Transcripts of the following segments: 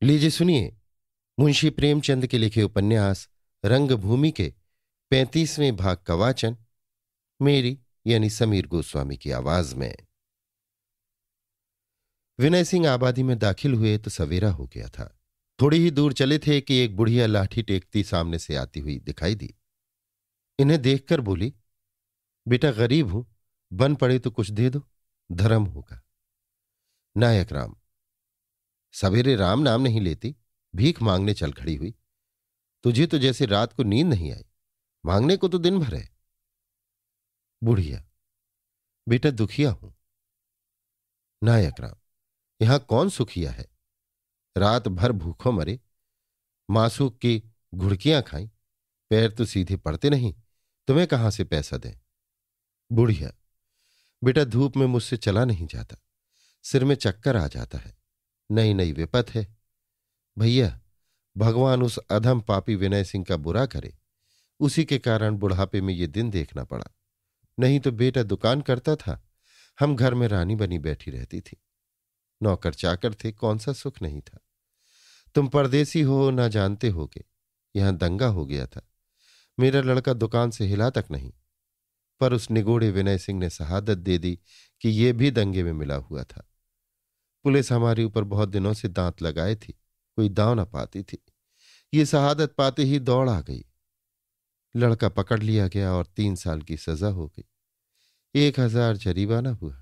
लीजिए सुनिए, मुंशी प्रेमचंद के लिखे उपन्यास रंगभूमि के 35वें भाग का वाचन मेरी यानी समीर गोस्वामी की आवाज में। विनय सिंह आबादी में दाखिल हुए तो सवेरा हो गया था। थोड़ी ही दूर चले थे कि एक बुढ़िया लाठी टेकती सामने से आती हुई दिखाई दी। इन्हें देखकर बोली, बेटा गरीब हूं, बन पड़े तो कुछ दे दो, धर्म होगा। नायक राम, सवेरे राम नाम नहीं लेती, भीख मांगने चल खड़ी हुई। तुझे तो जैसे रात को नींद नहीं आई, मांगने को तो दिन भर है। बुढ़िया, बेटा दुखिया हूं। नायक राम, यहां कौन सुखिया है? रात भर भूखों मरे, मासूक की घुड़कियां खाई, पैर तो सीधे पड़ते नहीं, तुम्हें कहां से पैसा दें? बुढ़िया, बेटा धूप में मुझसे चला नहीं जाता, सिर में चक्कर आ जाता है, नई नई विपत है। भैया, भगवान उस अधम पापी विनय सिंह का बुरा करे, उसी के कारण बुढ़ापे में ये दिन देखना पड़ा। नहीं तो बेटा दुकान करता था, हम घर में रानी बनी बैठी रहती थी। नौकर चाकर थे, कौन सा सुख नहीं था। तुम परदेसी हो, ना जानते होगे, यहां दंगा हो गया था। मेरा लड़का दुकान से हिला तक नहीं, पर उस निगोड़े विनय सिंह ने शहादत दे दी कि ये भी दंगे में मिला हुआ था। पुलिस हमारे ऊपर बहुत दिनों से दांत लगाए थी, कोई दांव न पाती थी। ये शहादत पाते ही दौड़ आ गई। लड़का पकड़ लिया गया और 3 साल की सजा हो गई। 1000 जरीमाना हुआ।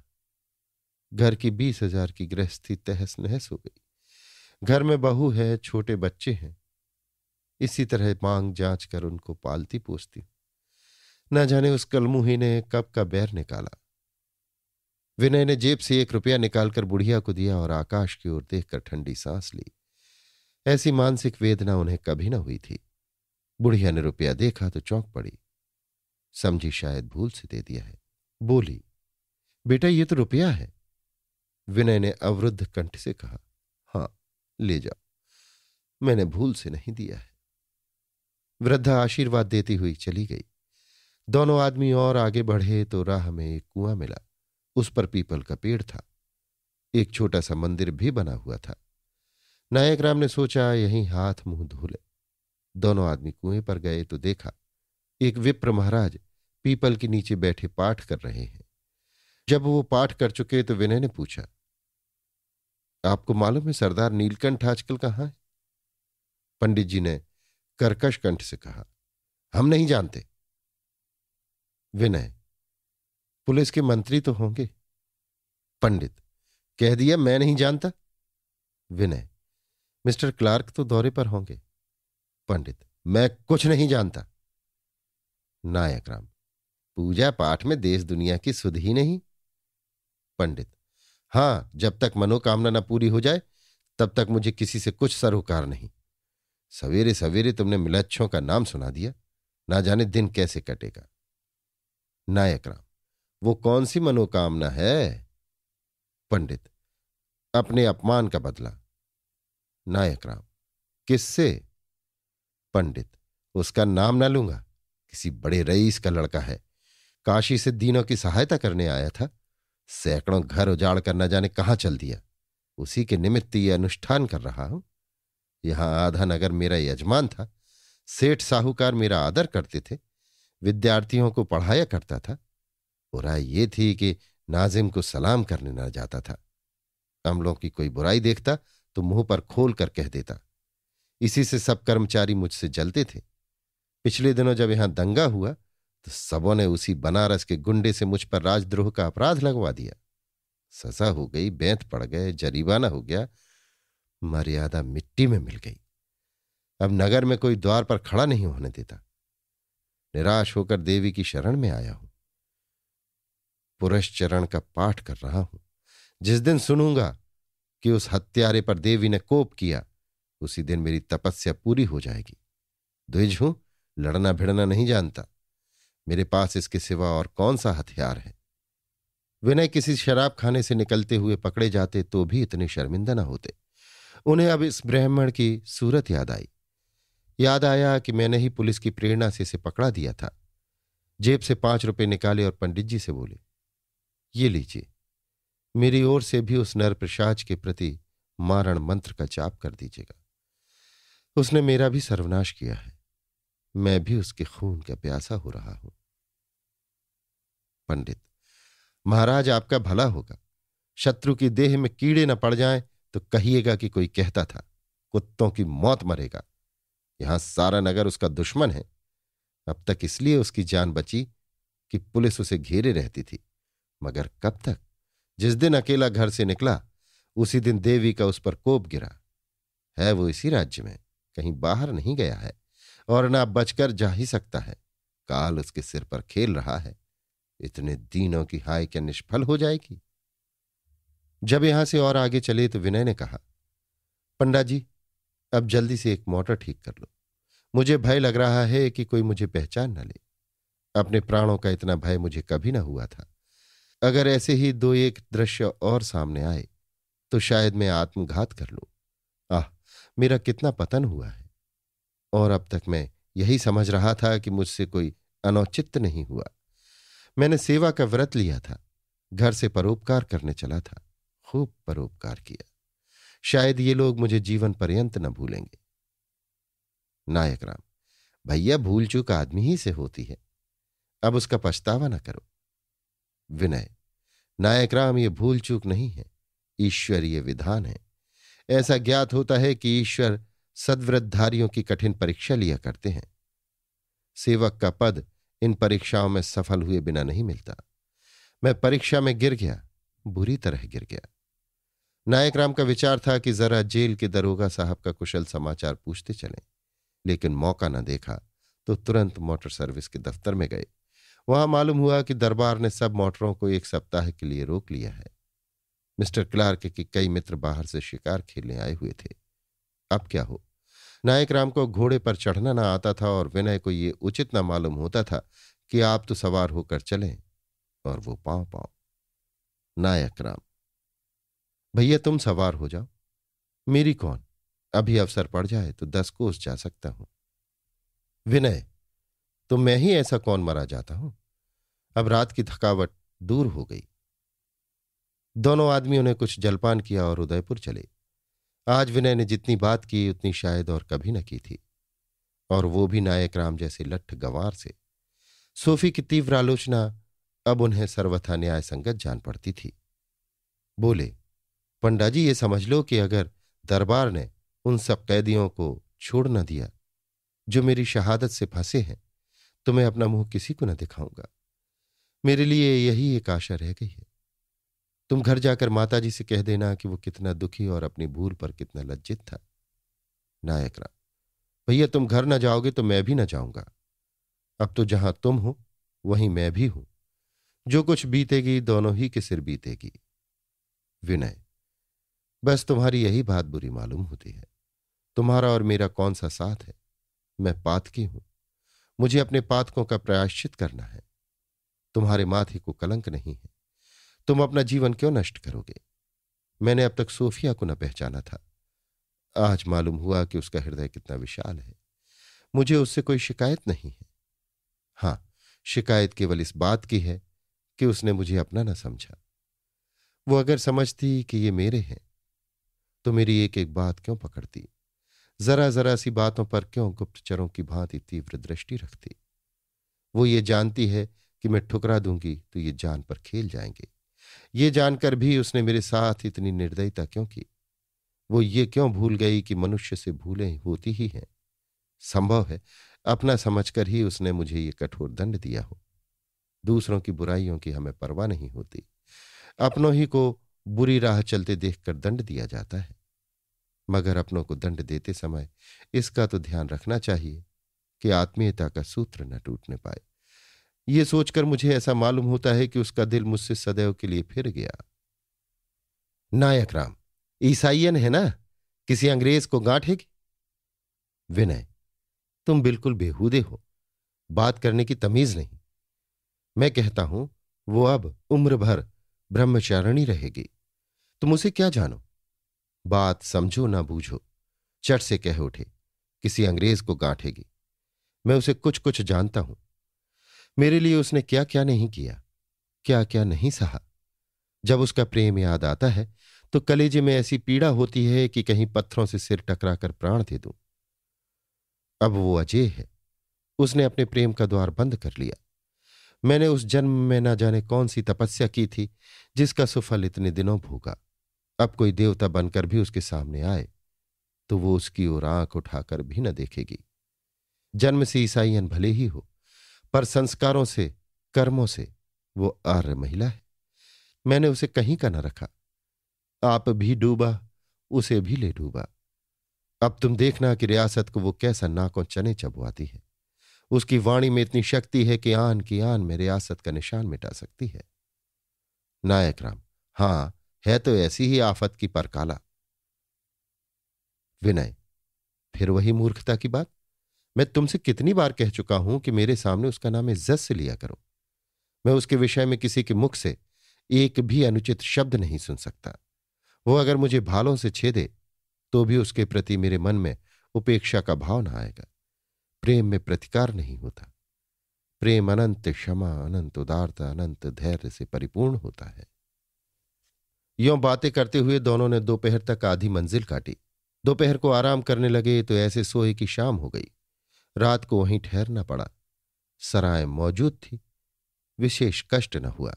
घर की 20,000 की गृहस्थी तहस नहस हो गई। घर में बहू है, छोटे बच्चे हैं। इसी तरह मांग जांच कर उनको पालती पोसती। न जाने उस कलमुही ने कब का बैर निकाला। विनय ने जेब से 1 रुपया निकालकर बुढ़िया को दिया और आकाश की ओर देखकर ठंडी सांस ली। ऐसी मानसिक वेदना उन्हें कभी न हुई थी। बुढ़िया ने रुपया देखा तो चौंक पड़ी, समझी शायद भूल से दे दिया है। बोली, बेटा ये तो रुपया है। विनय ने अवरुद्ध कंठ से कहा, हां ले जाओ, मैंने भूल से नहीं दिया है। वृद्धा आशीर्वाद देती हुई चली गई। दोनों आदमी और आगे बढ़े तो राह में एक कुआं मिला। उस पर पीपल का पेड़ था। एक छोटा सा मंदिर भी बना हुआ था। नायक राम ने सोचा यहीं हाथ मुंह धो ले। दोनों आदमी कुएं पर गए तो देखा एक विप्र महाराज पीपल के नीचे बैठे पाठ कर रहे हैं। जब वो पाठ कर चुके तो विनय ने पूछा, आपको मालूम है सरदार नीलकंठ आजकल कहाँ है? पंडित जी ने कर्कश कंठ से कहा, हम नहीं जानते। विनय, पुलिस के मंत्री तो होंगे? पंडित, कह दिया मैं नहीं जानता। विनय, मिस्टर क्लार्क तो दौरे पर होंगे। पंडित, मैं कुछ नहीं जानता। नायक राम, पूजा पाठ में देश दुनिया की सुध ही नहीं। पंडित, हां, जब तक मनोकामना न पूरी हो जाए तब तक मुझे किसी से कुछ सरोकार नहीं। सवेरे सवेरे तुमने मिलच्छों का नाम सुना दिया, ना जाने दिन कैसे कटेगा। नायक राम, वो कौन सी मनोकामना है? पंडित, अपने अपमान का बदला। नायक राम, किससे? पंडित, उसका नाम ना लूंगा, किसी बड़े रईस का लड़का है, काशी से दीनों की सहायता करने आया था, सैकड़ों घर उजाड़ कर न जाने कहां चल दिया। उसी के निमित्त ये अनुष्ठान कर रहा हूं। यहां आधा नगर मेरा यजमान था, सेठ साहूकार मेरा आदर करते थे, विद्यार्थियों को पढ़ाया करता था। बुराई ये थी कि नाजिम को सलाम करने न जाता था। अमलों की कोई बुराई देखता तो मुंह पर खोल कर कह देता। इसी से सब कर्मचारी मुझसे जलते थे। पिछले दिनों जब यहां दंगा हुआ तो सबों ने उसी बनारस के गुंडे से मुझ पर राजद्रोह का अपराध लगवा दिया। सजा हो गई, बेंत पड़ गए, जरीमाना हो गया, मर्यादा मिट्टी में मिल गई। अब नगर में कोई द्वार पर खड़ा नहीं होने देता। निराश होकर देवी की शरण में आया हूं। पुरश्चरण का पाठ कर रहा हूं। जिस दिन सुनूंगा कि उस हत्यारे पर देवी ने कोप किया, उसी दिन मेरी तपस्या पूरी हो जाएगी। द्विज हूं, लड़ना भिड़ना नहीं जानता। मेरे पास इसके सिवा और कौन सा हथियार है? विनय किसी शराब खाने से निकलते हुए पकड़े जाते तो भी इतने शर्मिंदा न होते। उन्हें अब इस ब्राह्मण की सूरत याद आई। याद आया कि मैंने ही पुलिस की प्रेरणा से इसे पकड़ा दिया था। जेब से 5 रुपए निकाले और पंडित जी से बोले, ये लीजिए, मेरी ओर से भी उस नरपिशाच के प्रति मारण मंत्र का जाप कर दीजिएगा। उसने मेरा भी सर्वनाश किया है, मैं भी उसके खून का प्यासा हो रहा हूं। पंडित, महाराज आपका भला होगा। शत्रु की देह में कीड़े न पड़ जाएं तो कहिएगा कि कोई कहता था, कुत्तों की मौत मरेगा। यहां सारा नगर उसका दुश्मन है। अब तक इसलिए उसकी जान बची कि पुलिस उसे घेरे रहती थी, मगर कब तक? जिस दिन अकेला घर से निकला उसी दिन देवी का उस पर कोप गिरा। है वो इसी राज्य में, कहीं बाहर नहीं गया है, और ना बचकर जा ही सकता है। काल उसके सिर पर खेल रहा है। इतने दीनों की हाय क्या निष्फल हो जाएगी? जब यहां से और आगे चले तो विनय ने कहा, पंडा जी, अब जल्दी से एक मोटर ठीक कर लो। मुझे भय लग रहा है कि कोई मुझे पहचान न ले। अपने प्राणों का इतना भय मुझे कभी न हुआ था। अगर ऐसे ही दो एक दृश्य और सामने आए तो शायद मैं आत्मघात कर लूं। आह, मेरा कितना पतन हुआ है, और अब तक मैं यही समझ रहा था कि मुझसे कोई अनौचित्य नहीं हुआ। मैंने सेवा का व्रत लिया था, घर से परोपकार करने चला था, खूब परोपकार किया। शायद ये लोग मुझे जीवन पर्यंत न भूलेंगे। नायक राम, भैया भूल चूक आदमी ही से होती है, अब उसका पछतावा न करो। विनय, नायक राम, ये भूल चूक नहीं है, ईश्वरीय विधान है। ऐसा ज्ञात होता है कि ईश्वर सद्व्रतधारियों की कठिन परीक्षा लिया करते हैं। सेवक का पद इन परीक्षाओं में सफल हुए बिना नहीं मिलता। मैं परीक्षा में गिर गया, बुरी तरह गिर गया। नायक राम का विचार था कि जरा जेल के दरोगा साहब का कुशल समाचार पूछते चलें, लेकिन मौका न देखा तो तुरंत मोटर सर्विस के दफ्तर में गए। वहां मालूम हुआ कि दरबार ने सब मोटरों को एक सप्ताह के लिए रोक लिया है। मिस्टर क्लार्क के कई मित्र बाहर से शिकार खेलने आए हुए थे। अब क्या हो? नायक राम को घोड़े पर चढ़ना ना आता था और विनय को ये उचित ना मालूम होता था कि आप तो सवार होकर चलें, और वो पांव पांव। नायक राम, भैया तुम सवार हो जाओ, मेरी कौन? अभी अवसर पड़ जाए तो 10 कोस जा सकता हूं। विनय, तो मैं ही ऐसा कौन मरा जाता हूं? अब रात की थकावट दूर हो गई। दोनों आदमियों ने कुछ जलपान किया और उदयपुर चले। आज विनय ने जितनी बात की उतनी शायद और कभी न की थी, और वो भी नायक राम जैसे लट्ठ गंवार से। सोफी की तीव्र आलोचना अब उन्हें सर्वथा न्याय संगत जान पड़ती थी। बोले, पंडा जी, ये समझ लो कि अगर दरबार ने उन सब कैदियों को छोड़ न दिया जो मेरी शहादत से फंसे हैं, तो मैं अपना मुंह किसी को न दिखाऊंगा। मेरे लिए यही एक आशा रह गई है। तुम घर जाकर माताजी से कह देना कि वो कितना दुखी और अपनी भूल पर कितना लज्जित था। नायक राम, भैया तुम घर न जाओगे तो मैं भी न जाऊंगा। अब तो जहां तुम हो वहीं मैं भी हूं। जो कुछ बीतेगी दोनों ही के सिर बीतेगी। विनय, बस तुम्हारी यही बात बुरी मालूम होती है। तुम्हारा और मेरा कौन सा साथ है? मैं पातकी हूं, मुझे अपने पातकों का प्रायश्चित करना है। तुम्हारे माथे को कलंक नहीं है, तुम अपना जीवन क्यों नष्ट करोगे? मैंने अब तक सोफिया को न पहचाना था, आज मालूम हुआ कि उसका हृदय कितना विशाल है। मुझे उससे कोई शिकायत नहीं है। हां, शिकायत केवल इस बात की है कि उसने मुझे अपना न समझा। वो अगर समझती कि ये मेरे हैं तो मेरी एक एक बात क्यों पकड़ती, जरा जरा सी बातों पर क्यों गुप्तचरों की भांति तीव्र दृष्टि रखती। वो ये जानती है कि मैं ठुकरा दूंगी तो ये जान पर खेल जाएंगे। ये जानकर भी उसने मेरे साथ इतनी निर्दयता क्यों की? वो ये क्यों भूल गई कि मनुष्य से भूलें होती ही हैं? संभव है अपना समझकर ही उसने मुझे ये कठोर दंड दिया हो। दूसरों की बुराइयों की हमें परवाह नहीं होती, अपनों ही को बुरी राह चलते देखकर दंड दिया जाता है। मगर अपनों को दंड देते समय इसका तो ध्यान रखना चाहिए कि आत्मीयता का सूत्र न टूटने पाए। ये सोचकर मुझे ऐसा मालूम होता है कि उसका दिल मुझसे सदैव के लिए फिर गया। नायक राम, ईसाइयन है ना, किसी अंग्रेज को गांठेगी? विनय, तुम बिल्कुल बेहूदे हो, बात करने की तमीज नहीं। मैं कहता हूं वो अब उम्र भर ब्रह्मचारिणी रहेगी। तुम उसे क्या जानो? बात समझो ना बूझो, चट से कह उठे, किसी अंग्रेज को गांठेगी। मैं उसे कुछ कुछ जानता हूं। मेरे लिए उसने क्या क्या नहीं किया, क्या क्या नहीं सहा। जब उसका प्रेम याद आता है तो कलेजे में ऐसी पीड़ा होती है कि कहीं पत्थरों से सिर टकराकर प्राण दे दूं। अब वो अजय है, उसने अपने प्रेम का द्वार बंद कर लिया। मैंने उस जन्म में न जाने कौन सी तपस्या की थी जिसका सुफल इतने दिनों भोगा। अब कोई देवता बनकर भी उसके सामने आए तो वो उसकी ओर आंख उठाकर भी न देखेगी। जन्म से ईसाइयन भले ही हो, पर संस्कारों से, कर्मों से वो आर्य महिला है। मैंने उसे कहीं का न रखा। आप भी डूबा, उसे भी ले डूबा। अब तुम देखना कि रियासत को वो कैसा नाकों चने चबवाती है। उसकी वाणी में इतनी शक्ति है कि आन की आन में रियासत का निशान मिटा सकती है। नायक राम, हां, है तो ऐसी ही आफत की परकाला। विनय, फिर वही मूर्खता की बात। मैं तुमसे कितनी बार कह चुका हूं कि मेरे सामने उसका नाम इज्जत से लिया करो। मैं उसके विषय में किसी के मुख से एक भी अनुचित शब्द नहीं सुन सकता। वो अगर मुझे भालों से छेदे तो भी उसके प्रति मेरे मन में उपेक्षा का भाव न आएगा। प्रेम में प्रतिकार नहीं होता। प्रेम अनंत क्षमा, अनंत उदारता, अनंत धैर्य से परिपूर्ण होता है। यों बातें करते हुए दोनों ने दोपहर तक आधी मंजिल काटी। दोपहर को आराम करने लगे तो ऐसे सोए कि शाम हो गई। रात को वहीं ठहरना पड़ा। सराय मौजूद थी, विशेष कष्ट न हुआ।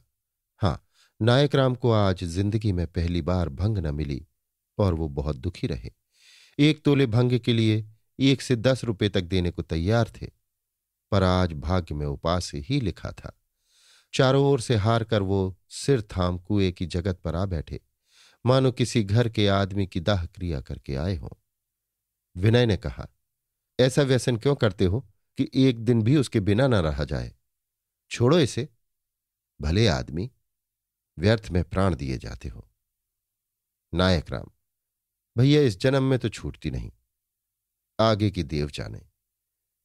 हां, नायक राम को आज जिंदगी में पहली बार भंग न मिली और वो बहुत दुखी रहे। 1 तोले भंग के लिए 1 से 10 रुपए तक देने को तैयार थे, पर आज भाग्य में उपास ही लिखा था। चारों ओर से हार कर वो सिर थाम कुएं की जगत पर आ बैठे, मानो किसी घर के आदमी की दाह क्रिया करके आए हों। विनय ने कहा, ऐसा व्यसन क्यों करते हो कि एक दिन भी उसके बिना न रहा जाए? छोड़ो इसे। भले आदमी, व्यर्थ में प्राण दिए जाते हो। नायक राम, भैया इस जन्म में तो छूटती नहीं, आगे की देव जाने।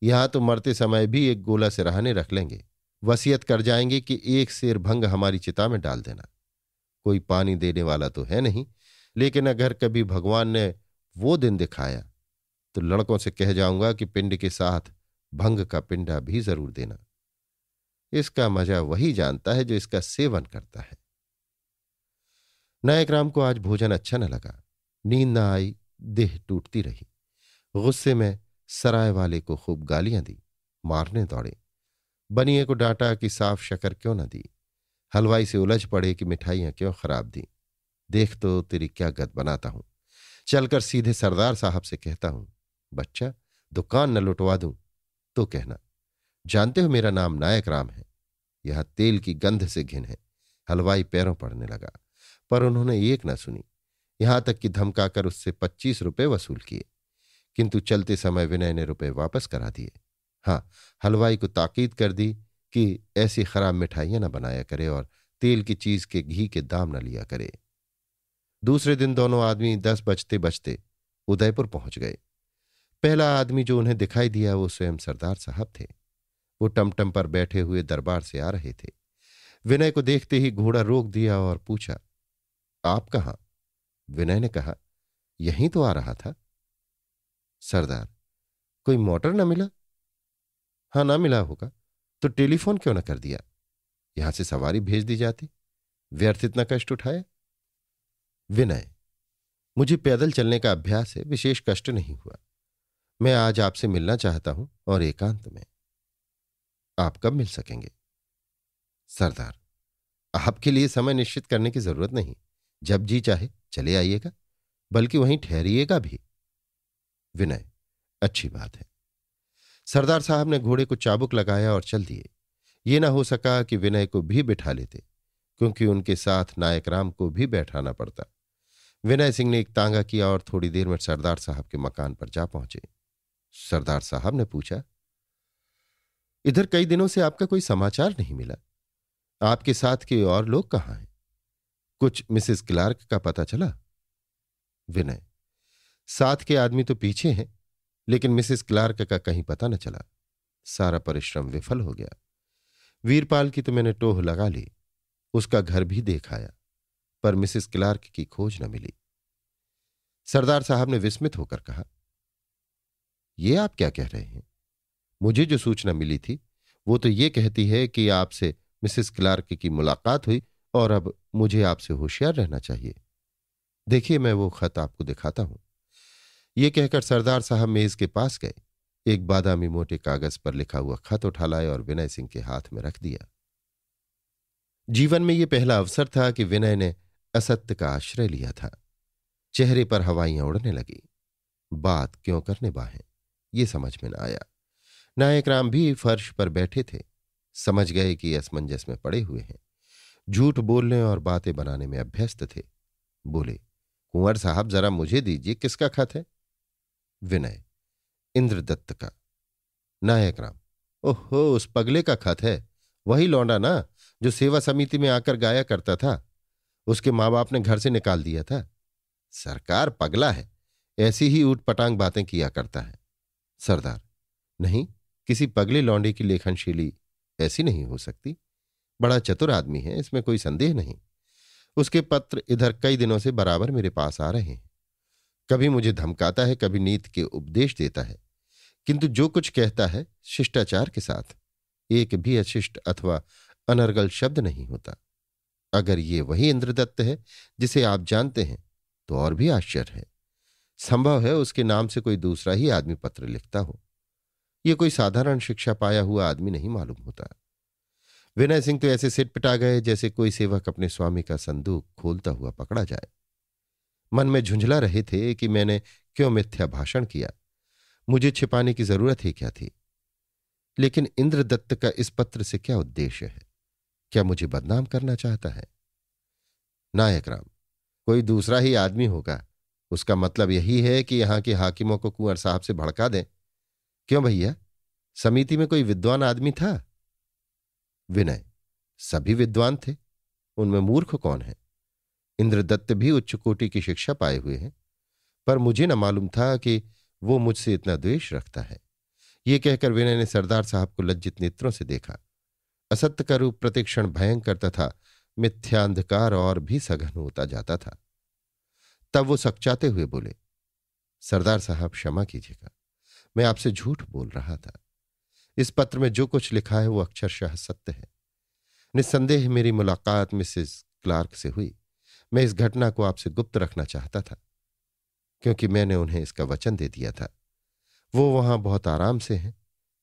यहां तो मरते समय भी एक गोला सिरहाने रख लेंगे। वसीयत कर जाएंगे कि 1 सेर भंग हमारी चिता में डाल देना। कोई पानी देने वाला तो है नहीं, लेकिन अगर कभी भगवान ने वो दिन दिखाया तो लड़कों से कह जाऊंगा कि पिंड के साथ भंग का पिंडा भी जरूर देना। इसका मजा वही जानता है जो इसका सेवन करता है। नायक राम को आज भोजन अच्छा न लगा। नींद न आई, देह टूटती रही। गुस्से में सराय वाले को खूब गालियां दी, मारने दौड़े। बनिए को डांटा कि साफ शक्कर क्यों न दी। हलवाई से उलझ पड़े कि मिठाइयां क्यों खराब दी। देख तो तेरी क्या गत बनाता हूं। चलकर सीधे सरदार साहब से कहता हूं, बच्चा, दुकान न लुटवा दूं तो कहना। जानते हो मेरा नाम नायक राम है। यहां तेल की गंध से घिन है। हलवाई पैरों पड़ने लगा, पर उन्होंने एक न सुनी। यहां तक कि धमकाकर उससे 25 रुपए वसूल किए, किंतु चलते समय विनय ने रुपए वापस करा दिए। हां, हलवाई को ताकीद कर दी कि ऐसी खराब मिठाइयां न बनाया करे और तेल की चीज के घी के दाम न लिया करे। दूसरे दिन दोनों आदमी 10 बजते बजते उदयपुर पहुंच गए। पहला आदमी जो उन्हें दिखाई दिया वो स्वयं सरदार साहब थे। वो टमटम पर बैठे हुए दरबार से आ रहे थे। विनय को देखते ही घोड़ा रोक दिया और पूछा, आप कहां? विनय ने कहा, यहीं तो आ रहा था। सरदार, कोई मोटर न मिला? हां, ना मिला होगा तो टेलीफोन क्यों न कर दिया? यहां से सवारी भेज दी जाती। व्यर्थ इतना कष्ट उठाया। विनय, मुझे पैदल चलने का अभ्यास है, विशेष कष्ट नहीं हुआ। मैं आज आपसे मिलना चाहता हूं और एकांत में। आप कब मिल सकेंगे? सरदार, आपके लिए समय निश्चित करने की जरूरत नहीं। जब जी चाहे चले आइएगा, बल्कि वहीं ठहरिएगा भी। विनय, अच्छी बात है। सरदार साहब ने घोड़े को चाबुक लगाया और चल दिए। ये ना हो सका कि विनय को भी बिठा लेते, क्योंकि उनके साथ नायक राम को भी बैठाना पड़ता। विनय सिंह ने एक तांगा किया और थोड़ी देर में सरदार साहब के मकान पर जा पहुंचे। सरदार साहब ने पूछा, इधर कई दिनों से आपका कोई समाचार नहीं मिला। आपके साथ के और लोग कहाँ हैं? कुछ मिसेस क्लार्क का पता चला? विनय, साथ के आदमी तो पीछे हैं, लेकिन मिसेस क्लार्क का कहीं पता न चला। सारा परिश्रम विफल हो गया। वीरपाल की तो मैंने टोह लगा ली, उसका घर भी देख आया, पर मिसेस क्लार्क की खोज न मिली। सरदार साहब ने विस्मित होकर कहा, यह आप क्या कह रहे हैं? मुझे जो सूचना मिली थी वो तो ये कहती है कि आपसे मिसेस क्लार्क की मुलाकात हुई और अब मुझे आपसे होशियार रहना चाहिए। देखिए, मैं वो खत आपको दिखाता हूं। ये कहकर सरदार साहब मेज के पास गए, एक बादामी मोटे कागज पर लिखा हुआ खत उठा लाए और विनय सिंह के हाथ में रख दिया। जीवन में ये पहला अवसर था कि विनय ने असत्य का आश्रय लिया था। चेहरे पर हवाइयां उड़ने लगी। बात क्यों करने बाहें, ये समझ में न आया। नायक राम भी फर्श पर बैठे थे। समझ गए कि असमंजस में पड़े हुए हैं। झूठ बोलने और बातें बनाने में अभ्यस्त थे। बोले, कुंवर साहब, जरा मुझे दीजिए, किसका खत है? विनय, इंद्रदत्त का। नायक राम, ओहो, उस पगले का खत है। वही लौंडा ना जो सेवा समिति में आकर गाया करता था। उसके माँ बाप ने घर से निकाल दिया था। सरकार पगला है, ऐसी ही ऊट पटांग बातें किया करता है। सरदार, नहीं, किसी पगले लौंडे की लेखनशीली ऐसी नहीं हो सकती। बड़ा चतुर आदमी है, इसमें कोई संदेह नहीं। उसके पत्र इधर कई दिनों से बराबर मेरे पास आ रहे हैं। कभी मुझे धमकाता है, कभी नीति के उपदेश देता है, किंतु जो कुछ कहता है शिष्टाचार के साथ। एक भी अशिष्ट अथवा अनर्गल शब्द नहीं होता। अगर ये वही इंद्रदत्त है जिसे आप जानते हैं तो और भी आश्चर्य है। संभव है उसके नाम से कोई दूसरा ही आदमी पत्र लिखता हो। ये कोई साधारण शिक्षा पाया हुआ आदमी नहीं मालूम होता। विनय सिंह तो ऐसे सिट पिटा गए जैसे कोई सेवक अपने स्वामी का संदूक खोलता हुआ पकड़ा जाए। मन में झुंझला रहे थे कि मैंने क्यों मिथ्या भाषण किया। मुझे छिपाने की जरूरत ही क्या थी। लेकिन इंद्रदत्त का इस पत्र से क्या उद्देश्य है? क्या मुझे बदनाम करना चाहता है? नायक राम, कोई दूसरा ही आदमी होगा। उसका मतलब यही है कि यहां के हाकिमों को कुंवर साहब से भड़का दें। क्यों भैया, समिति में कोई विद्वान आदमी था? विनय, सभी विद्वान थे, उनमें मूर्ख कौन है? इंद्रदत्त भी उच्च कोटि की शिक्षा पाए हुए हैं, पर मुझे न मालूम था कि वो मुझसे इतना द्वेष रखता है। ये कहकर विनय ने सरदार साहब को लज्जित नेत्रों से देखा। असत्य का रूप प्रतिक्षण भयंकर तथा मिथ्यान्धकार और भी सघन होता जाता था। तब वो सकचाते हुए बोले, सरदार साहब, क्षमा कीजिएगा, मैं आपसे झूठ बोल रहा था। इस पत्र में जो कुछ लिखा है वो अक्षरशः सत्य है। निस्संदेह मेरी मुलाकात मिसेस क्लार्क से हुई। मैं इस घटना को आपसे गुप्त रखना चाहता था, क्योंकि मैंने उन्हें इसका वचन दे दिया था। वो वहां बहुत आराम से हैं,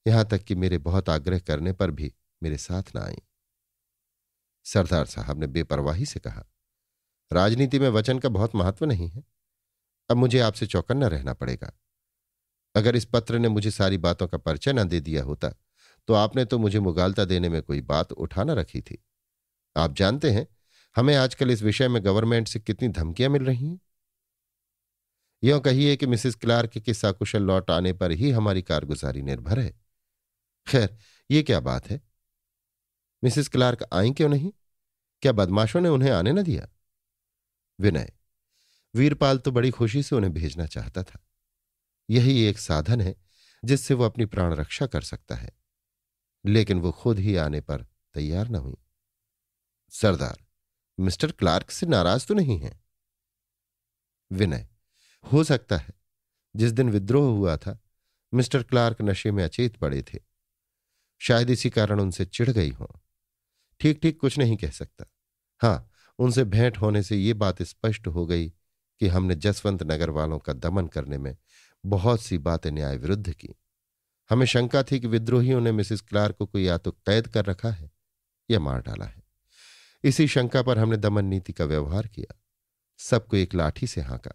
यहां तक कि मेरे बहुत आग्रह करने पर भी मेरे साथ न आई। सरदार साहब ने बेपरवाही से कहा, राजनीति में वचन का बहुत महत्व नहीं है। अब मुझे आपसे चौकन्ना रहना पड़ेगा। अगर इस पत्र ने मुझे सारी बातों का परिचय न दे दिया होता तो आपने तो मुझे मुगालता देने में कोई बात उठा न रखी थी। आप जानते हैं हमें आजकल इस विषय में गवर्नमेंट से कितनी धमकियां मिल रही हैं। यों कहिए कि मिसेस क्लार्क के सकुशल लौट आने पर ही हमारी कारगुजारी निर्भर है। खैर, ये क्या बात है? मिसेस क्लार्क आई क्यों नहीं? क्या बदमाशों ने उन्हें आने न दिया? विनय, वीरपाल तो बड़ी खुशी से उन्हें भेजना चाहता था। यही एक साधन है जिससे वो अपनी प्राण रक्षा कर सकता है, लेकिन वो खुद ही आने पर तैयार न हुई। सरदार, मिस्टर क्लार्क से नाराज तो नहीं है? विनय, हो सकता है जिस दिन विद्रोह हुआ था मिस्टर क्लार्क नशे में अचेत पड़े थे। शायद इसी कारण उनसे चिढ़ गई हो। ठीक ठीक कुछ नहीं कह सकता। हाँ, उनसे भेंट होने से ये बात स्पष्ट हो गई कि हमने जसवंत नगर वालों का दमन करने में बहुत सी बातें न्याय विरुद्ध की। हमें शंका थी कि विद्रोहियों ने मिसेस क्लार्क को या तो कैद कर रखा है या मार डाला है। इसी शंका पर हमने दमन नीति का व्यवहार किया, सबको एक लाठी से हाँका,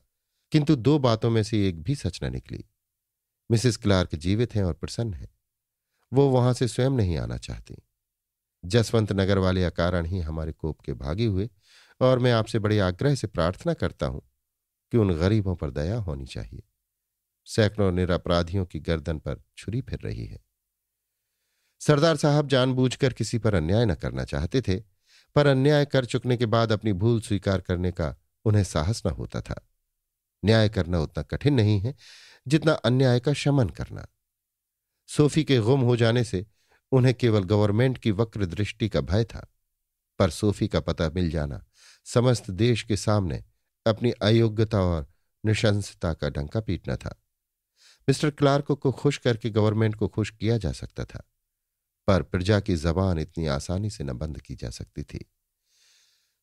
किंतु दो बातों में से एक भी सच न निकली। मिसेस क्लार्क जीवित हैं और प्रसन्न हैं। वो वहां से स्वयं नहीं आना चाहती। जसवंत नगर वाले अकारण ही हमारे कोप के भागी हुए, और मैं आपसे बड़े आग्रह से प्रार्थना करता हूं कि उन गरीबों पर दया होनी चाहिए। सैकड़ों निरपराधियों की गर्दन पर छुरी फिर रही है। सरदार साहब जानबूझकर किसी पर अन्याय न करना चाहते थे, पर अन्याय कर चुकने के बाद अपनी भूल स्वीकार करने का उन्हें साहस न होता था। न्याय करना उतना कठिन नहीं है जितना अन्याय का शमन करना। सोफी के गुम हो जाने से उन्हें केवल गवर्नमेंट की वक्र दृष्टि का भय था, पर सोफी का पता मिल जाना समस्त देश के सामने अपनी अयोग्यता और निशंसता का डंका पीटना था। मिस्टर क्लार्क को खुश करके गवर्नमेंट को खुश किया जा सकता था, पर प्रजा की जबान इतनी आसानी से न बंद की जा सकती थी।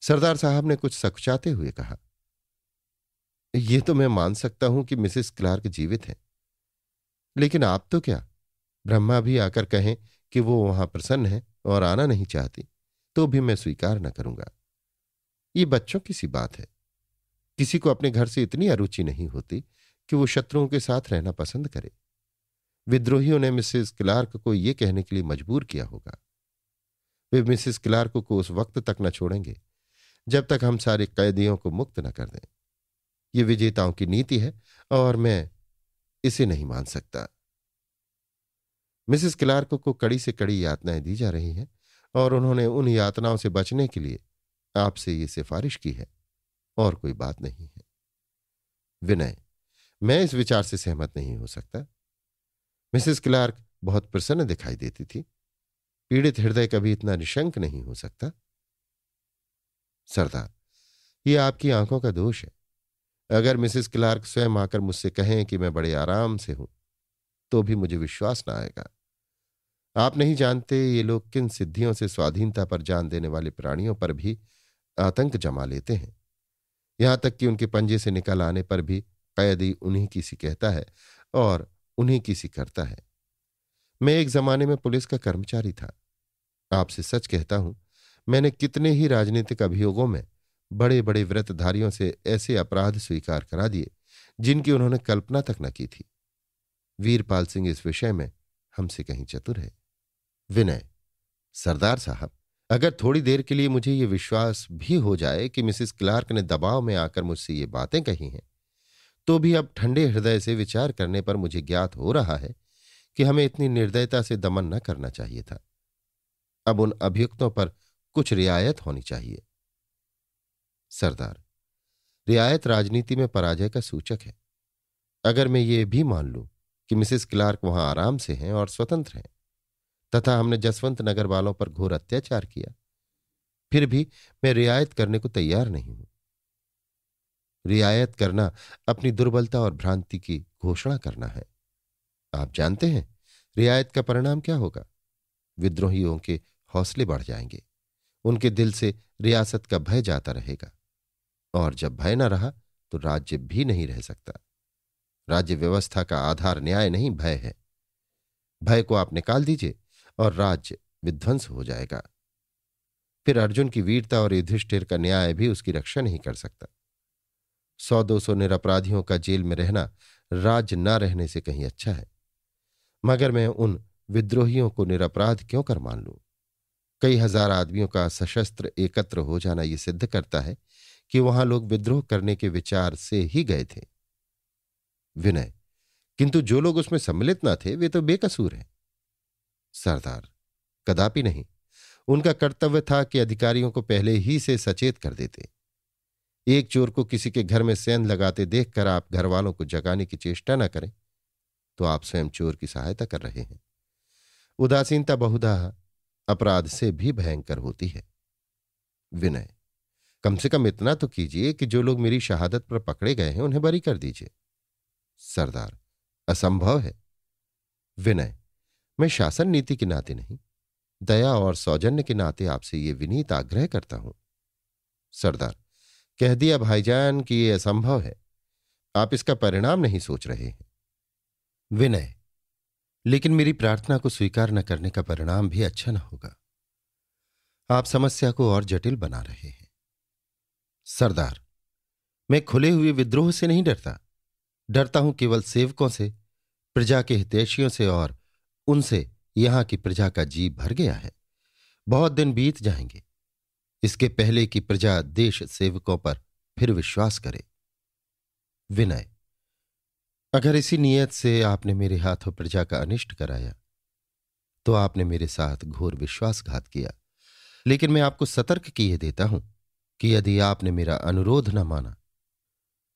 सरदार साहब ने कुछ सकुचाते हुए कहा, ये तो मैं मान सकता हूं कि मिसेस क्लार्क जीवित हैं, लेकिन आप तो क्या, ब्रह्मा भी आकर कहें कि वो वहां प्रसन्न है और आना नहीं चाहती, तो भी मैं स्वीकार न करूंगा। ये बच्चों की सी बात है। किसी को अपने घर से इतनी अरुचि नहीं होती कि वो शत्रुओं के साथ रहना पसंद करे। विद्रोहियों ने मिसेस क्लार्क को यह कहने के लिए मजबूर किया होगा। वे मिसेस क्लार्क को उस वक्त तक न छोड़ेंगे जब तक हम सारे कैदियों को मुक्त न कर दें। ये विजेताओं की नीति है और मैं इसे नहीं मान सकता। मिसेस क्लार्क को कड़ी से कड़ी यातनाएं दी जा रही हैं और उन्होंने उन यातनाओं से बचने के लिए आपसे ये सिफारिश की है, और कोई बात नहीं है। विनय, मैं इस विचार से सहमत नहीं हो सकता। मिसेस क्लार्क बहुत प्रसन्न दिखाई देती थी। पीड़ित हृदय कभी इतना निशंक नहीं हो सकता। सरदार, ये आपकी आंखों का दोष है। अगर मिसेस क्लार्क स्वयं आकर मुझसे कहें कि मैं बड़े आराम से हूं, तो भी मुझे विश्वास ना आएगा। आप नहीं जानते ये लोग किन सिद्धियों से स्वाधीनता पर जान देने वाले प्राणियों पर भी आतंक जमा लेते हैं। यहां तक कि उनके पंजे से निकल आने पर भी कैदी उन्हीं की सी कहता है और उन्हीं की सी करता है। मैं एक जमाने में पुलिस का कर्मचारी था। आपसे सच कहता हूं, मैंने कितने ही राजनीतिक अभियोगों में बड़े बड़े व्रतधारियों से ऐसे अपराध स्वीकार करा दिए जिनकी उन्होंने कल्पना तक न की थी। वीरपाल सिंह इस विषय में हमसे कहीं चतुर है। विनय, सरदार साहब, अगर थोड़ी देर के लिए मुझे ये विश्वास भी हो जाए कि मिसेस क्लार्क ने दबाव में आकर मुझसे ये बातें कही हैं, तो भी अब ठंडे हृदय से विचार करने पर मुझे ज्ञात हो रहा है कि हमें इतनी निर्दयता से दमन न करना चाहिए था। अब उन अभियुक्तों पर कुछ रियायत होनी चाहिए। सरदार, रियायत राजनीति में पराजय का सूचक है। अगर मैं ये भी मान लूं कि मिसेस क्लार्क वहां आराम से हैं और स्वतंत्र हैं तथा हमने जसवंत नगर वालों पर घोर अत्याचार किया, फिर भी मैं रियायत करने को तैयार नहीं हूं। रियायत करना अपनी दुर्बलता और भ्रांति की घोषणा करना है। आप जानते हैं रियायत का परिणाम क्या होगा? विद्रोहियों के हौसले बढ़ जाएंगे, उनके दिल से रियासत का भय जाता रहेगा, और जब भय न रहा तो राज्य भी नहीं रह सकता। राज्य व्यवस्था का आधार न्याय नहीं, भय है। भय को आप निकाल दीजिए और राज्य विध्वंस हो जाएगा। फिर अर्जुन की वीरता और युधिष्ठिर का न्याय भी उसकी रक्षा नहीं कर सकता। 100-200 निरपराधियों का जेल में रहना राज्य न रहने से कहीं अच्छा है। मगर मैं उन विद्रोहियों को निरपराध क्यों कर मान लूं? कई हजार आदमियों का सशस्त्र एकत्र हो जाना यह सिद्ध करता है कि वहां लोग विद्रोह करने के विचार से ही गए थे। विनय, किंतु जो लोग उसमें सम्मिलित न थे वे तो बेकसूर हैं। सरदार, कदापि नहीं। उनका कर्तव्य था कि अधिकारियों को पहले ही से सचेत कर देते। एक चोर को किसी के घर में सेंध लगाते देखकर आप घर वालों को जगाने की चेष्टा न करें तो आप स्वयं चोर की सहायता कर रहे हैं। उदासीनता बहुधा अपराध से भी भयंकर होती है। विनय, कम से कम इतना तो कीजिए कि जो लोग मेरी शहादत पर पकड़े गए हैं उन्हें बरी कर दीजिए। सरदार, असंभव है। विनय, मैं शासन नीति के नाते नहीं, दया और सौजन्य के नाते आपसे ये विनीत आग्रह करता हूं। सरदार, कह दिया भाईजान कि यह असंभव है। आप इसका परिणाम नहीं सोच रहे हैं। विनय, लेकिन मेरी प्रार्थना को स्वीकार न करने का परिणाम भी अच्छा न होगा। आप समस्या को और जटिल बना रहे हैं। सरदार, मैं खुले हुए विद्रोह से नहीं डरता। डरता हूं केवल सेवकों से, प्रजा के हितैषियों से, और उनसे यहां की प्रजा का जी भर गया है। बहुत दिन बीत जाएंगे इसके पहले कि प्रजा देश सेवकों पर फिर विश्वास करे। विनय, अगर इसी नीयत से आपने मेरे हाथों प्रजा का अनिष्ट कराया तो आपने मेरे साथ घोर विश्वासघात किया। लेकिन मैं आपको सतर्क किए देता हूं कि यदि आपने मेरा अनुरोध न माना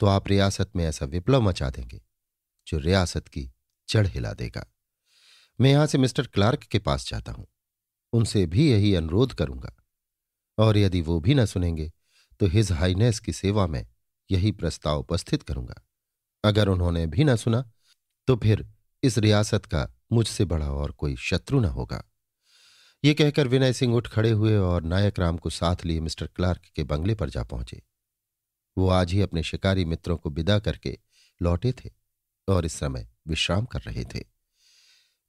तो आप रियासत में ऐसा विप्लव मचा देंगे जो रियासत की जड़ हिला देगा। मैं यहां से मिस्टर क्लार्क के पास जाता हूं, उनसे भी यही अनुरोध करूंगा, और यदि वो भी न सुनेंगे तो हिज हाइनेस की सेवा में यही प्रस्ताव उपस्थित करूंगा। अगर उन्होंने भी न सुना तो फिर इस रियासत का मुझसे बड़ा और कोई शत्रु न होगा। ये कहकर विनय सिंह उठ खड़े हुए और नायक राम को साथ लिए मिस्टर क्लार्क के बंगले पर जा पहुंचे। वो आज ही अपने शिकारी मित्रों को विदा करके लौटे थे और इस समय विश्राम कर रहे थे।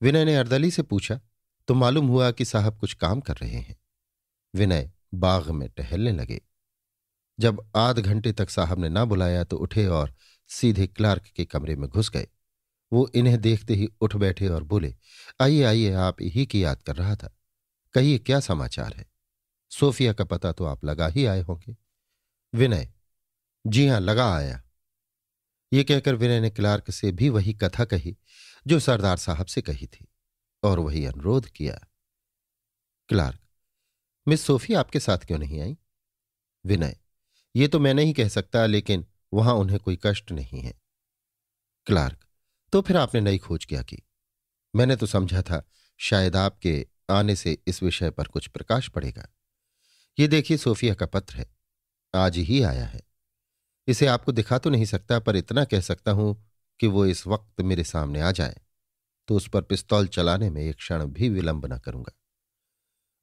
विनय ने अर्दली से पूछा, तो मालूम हुआ कि साहब कुछ काम कर रहे हैं। विनय बाग में टहलने लगे। जब आध घंटे तक साहब ने ना बुलाया तो उठे और सीधे क्लार्क के कमरे में घुस गए। वो इन्हें देखते ही उठ बैठे और बोले, आइए आइए, आप ही की याद कर रहा था। कहिए क्या समाचार है? सोफिया का पता तो आप लगा ही आए होंगे। विनय, जी हां, लगा आया। ये कहकर विनय ने क्लार्क से भी वही कथा कही जो सरदार साहब से कही थी और वही अनुरोध किया। क्लार्क, मिस सोफी आपके साथ क्यों नहीं आई? विनय, ये तो मैं नहीं कह सकता, लेकिन वहां उन्हें कोई कष्ट नहीं है। क्लार्क, तो फिर आपने नई खोज क्या की? मैंने तो समझा था शायद आपके आने से इस विषय पर कुछ प्रकाश पड़ेगा। ये देखिए, सोफिया का पत्र है, आज ही आया है। इसे आपको दिखा तो नहीं सकता, पर इतना कह सकता हूं कि वो इस वक्त मेरे सामने आ जाए तो उस पर पिस्तौल चलाने में एक क्षण भी विलंब न करूंगा।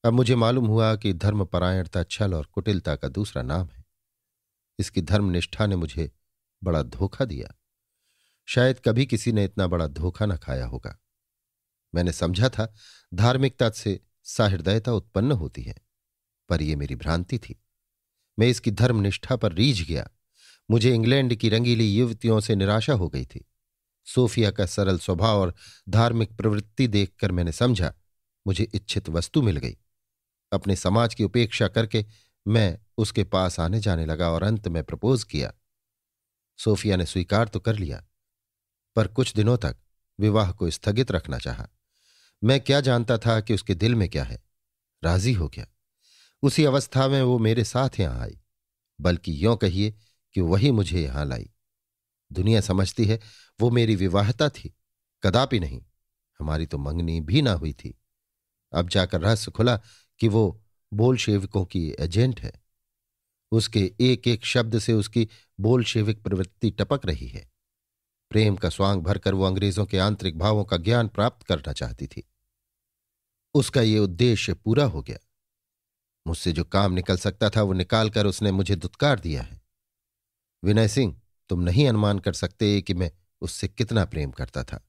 अब मुझे मालूम हुआ कि धर्मपरायणता छल और कुटिलता का दूसरा नाम है। इसकी धर्मनिष्ठा ने मुझे बड़ा धोखा दिया। शायद कभी किसी ने इतना बड़ा धोखा न खाया होगा। मैंने समझा था धार्मिकता से सहृदयता उत्पन्न होती है, पर यह मेरी भ्रांति थी। मैं इसकी धर्मनिष्ठा पर रीझ गया। मुझे इंग्लैंड की रंगीली युवतियों से निराशा हो गई थी। सोफिया का सरल स्वभाव और धार्मिक प्रवृत्ति देखकर मैंने समझा मुझे इच्छित वस्तु मिल गई। अपने समाज की उपेक्षा करके मैं उसके पास आने जाने लगा और अंत में प्रपोज किया। सोफिया ने स्वीकार तो कर लिया, पर कुछ दिनों तक विवाह को स्थगित रखना चाहा। मैं क्या जानता था कि उसके दिल में क्या है। राजी हो गया। उसी अवस्था में वो मेरे साथ यहां आई, बल्कि यों कहिए कि वही मुझे यहां लाई। दुनिया समझती है वो मेरी विवाहता थी, कदापि नहीं। हमारी तो मंगनी भी ना हुई थी। अब जाकर रहस्य खुला कि वो बोलशेविकों की एजेंट है। उसके एक एक शब्द से उसकी बोलशेविक प्रवृत्ति टपक रही है। प्रेम का स्वांग भरकर वो अंग्रेजों के आंतरिक भावों का ज्ञान प्राप्त करना चाहती थी। उसका ये उद्देश्य पूरा हो गया। मुझसे जो काम निकल सकता था वो निकालकर उसने मुझे दुत्कार दिया है। विनय सिंह, तुम नहीं अनुमान कर सकते कि मैं उससे कितना प्रेम करता था।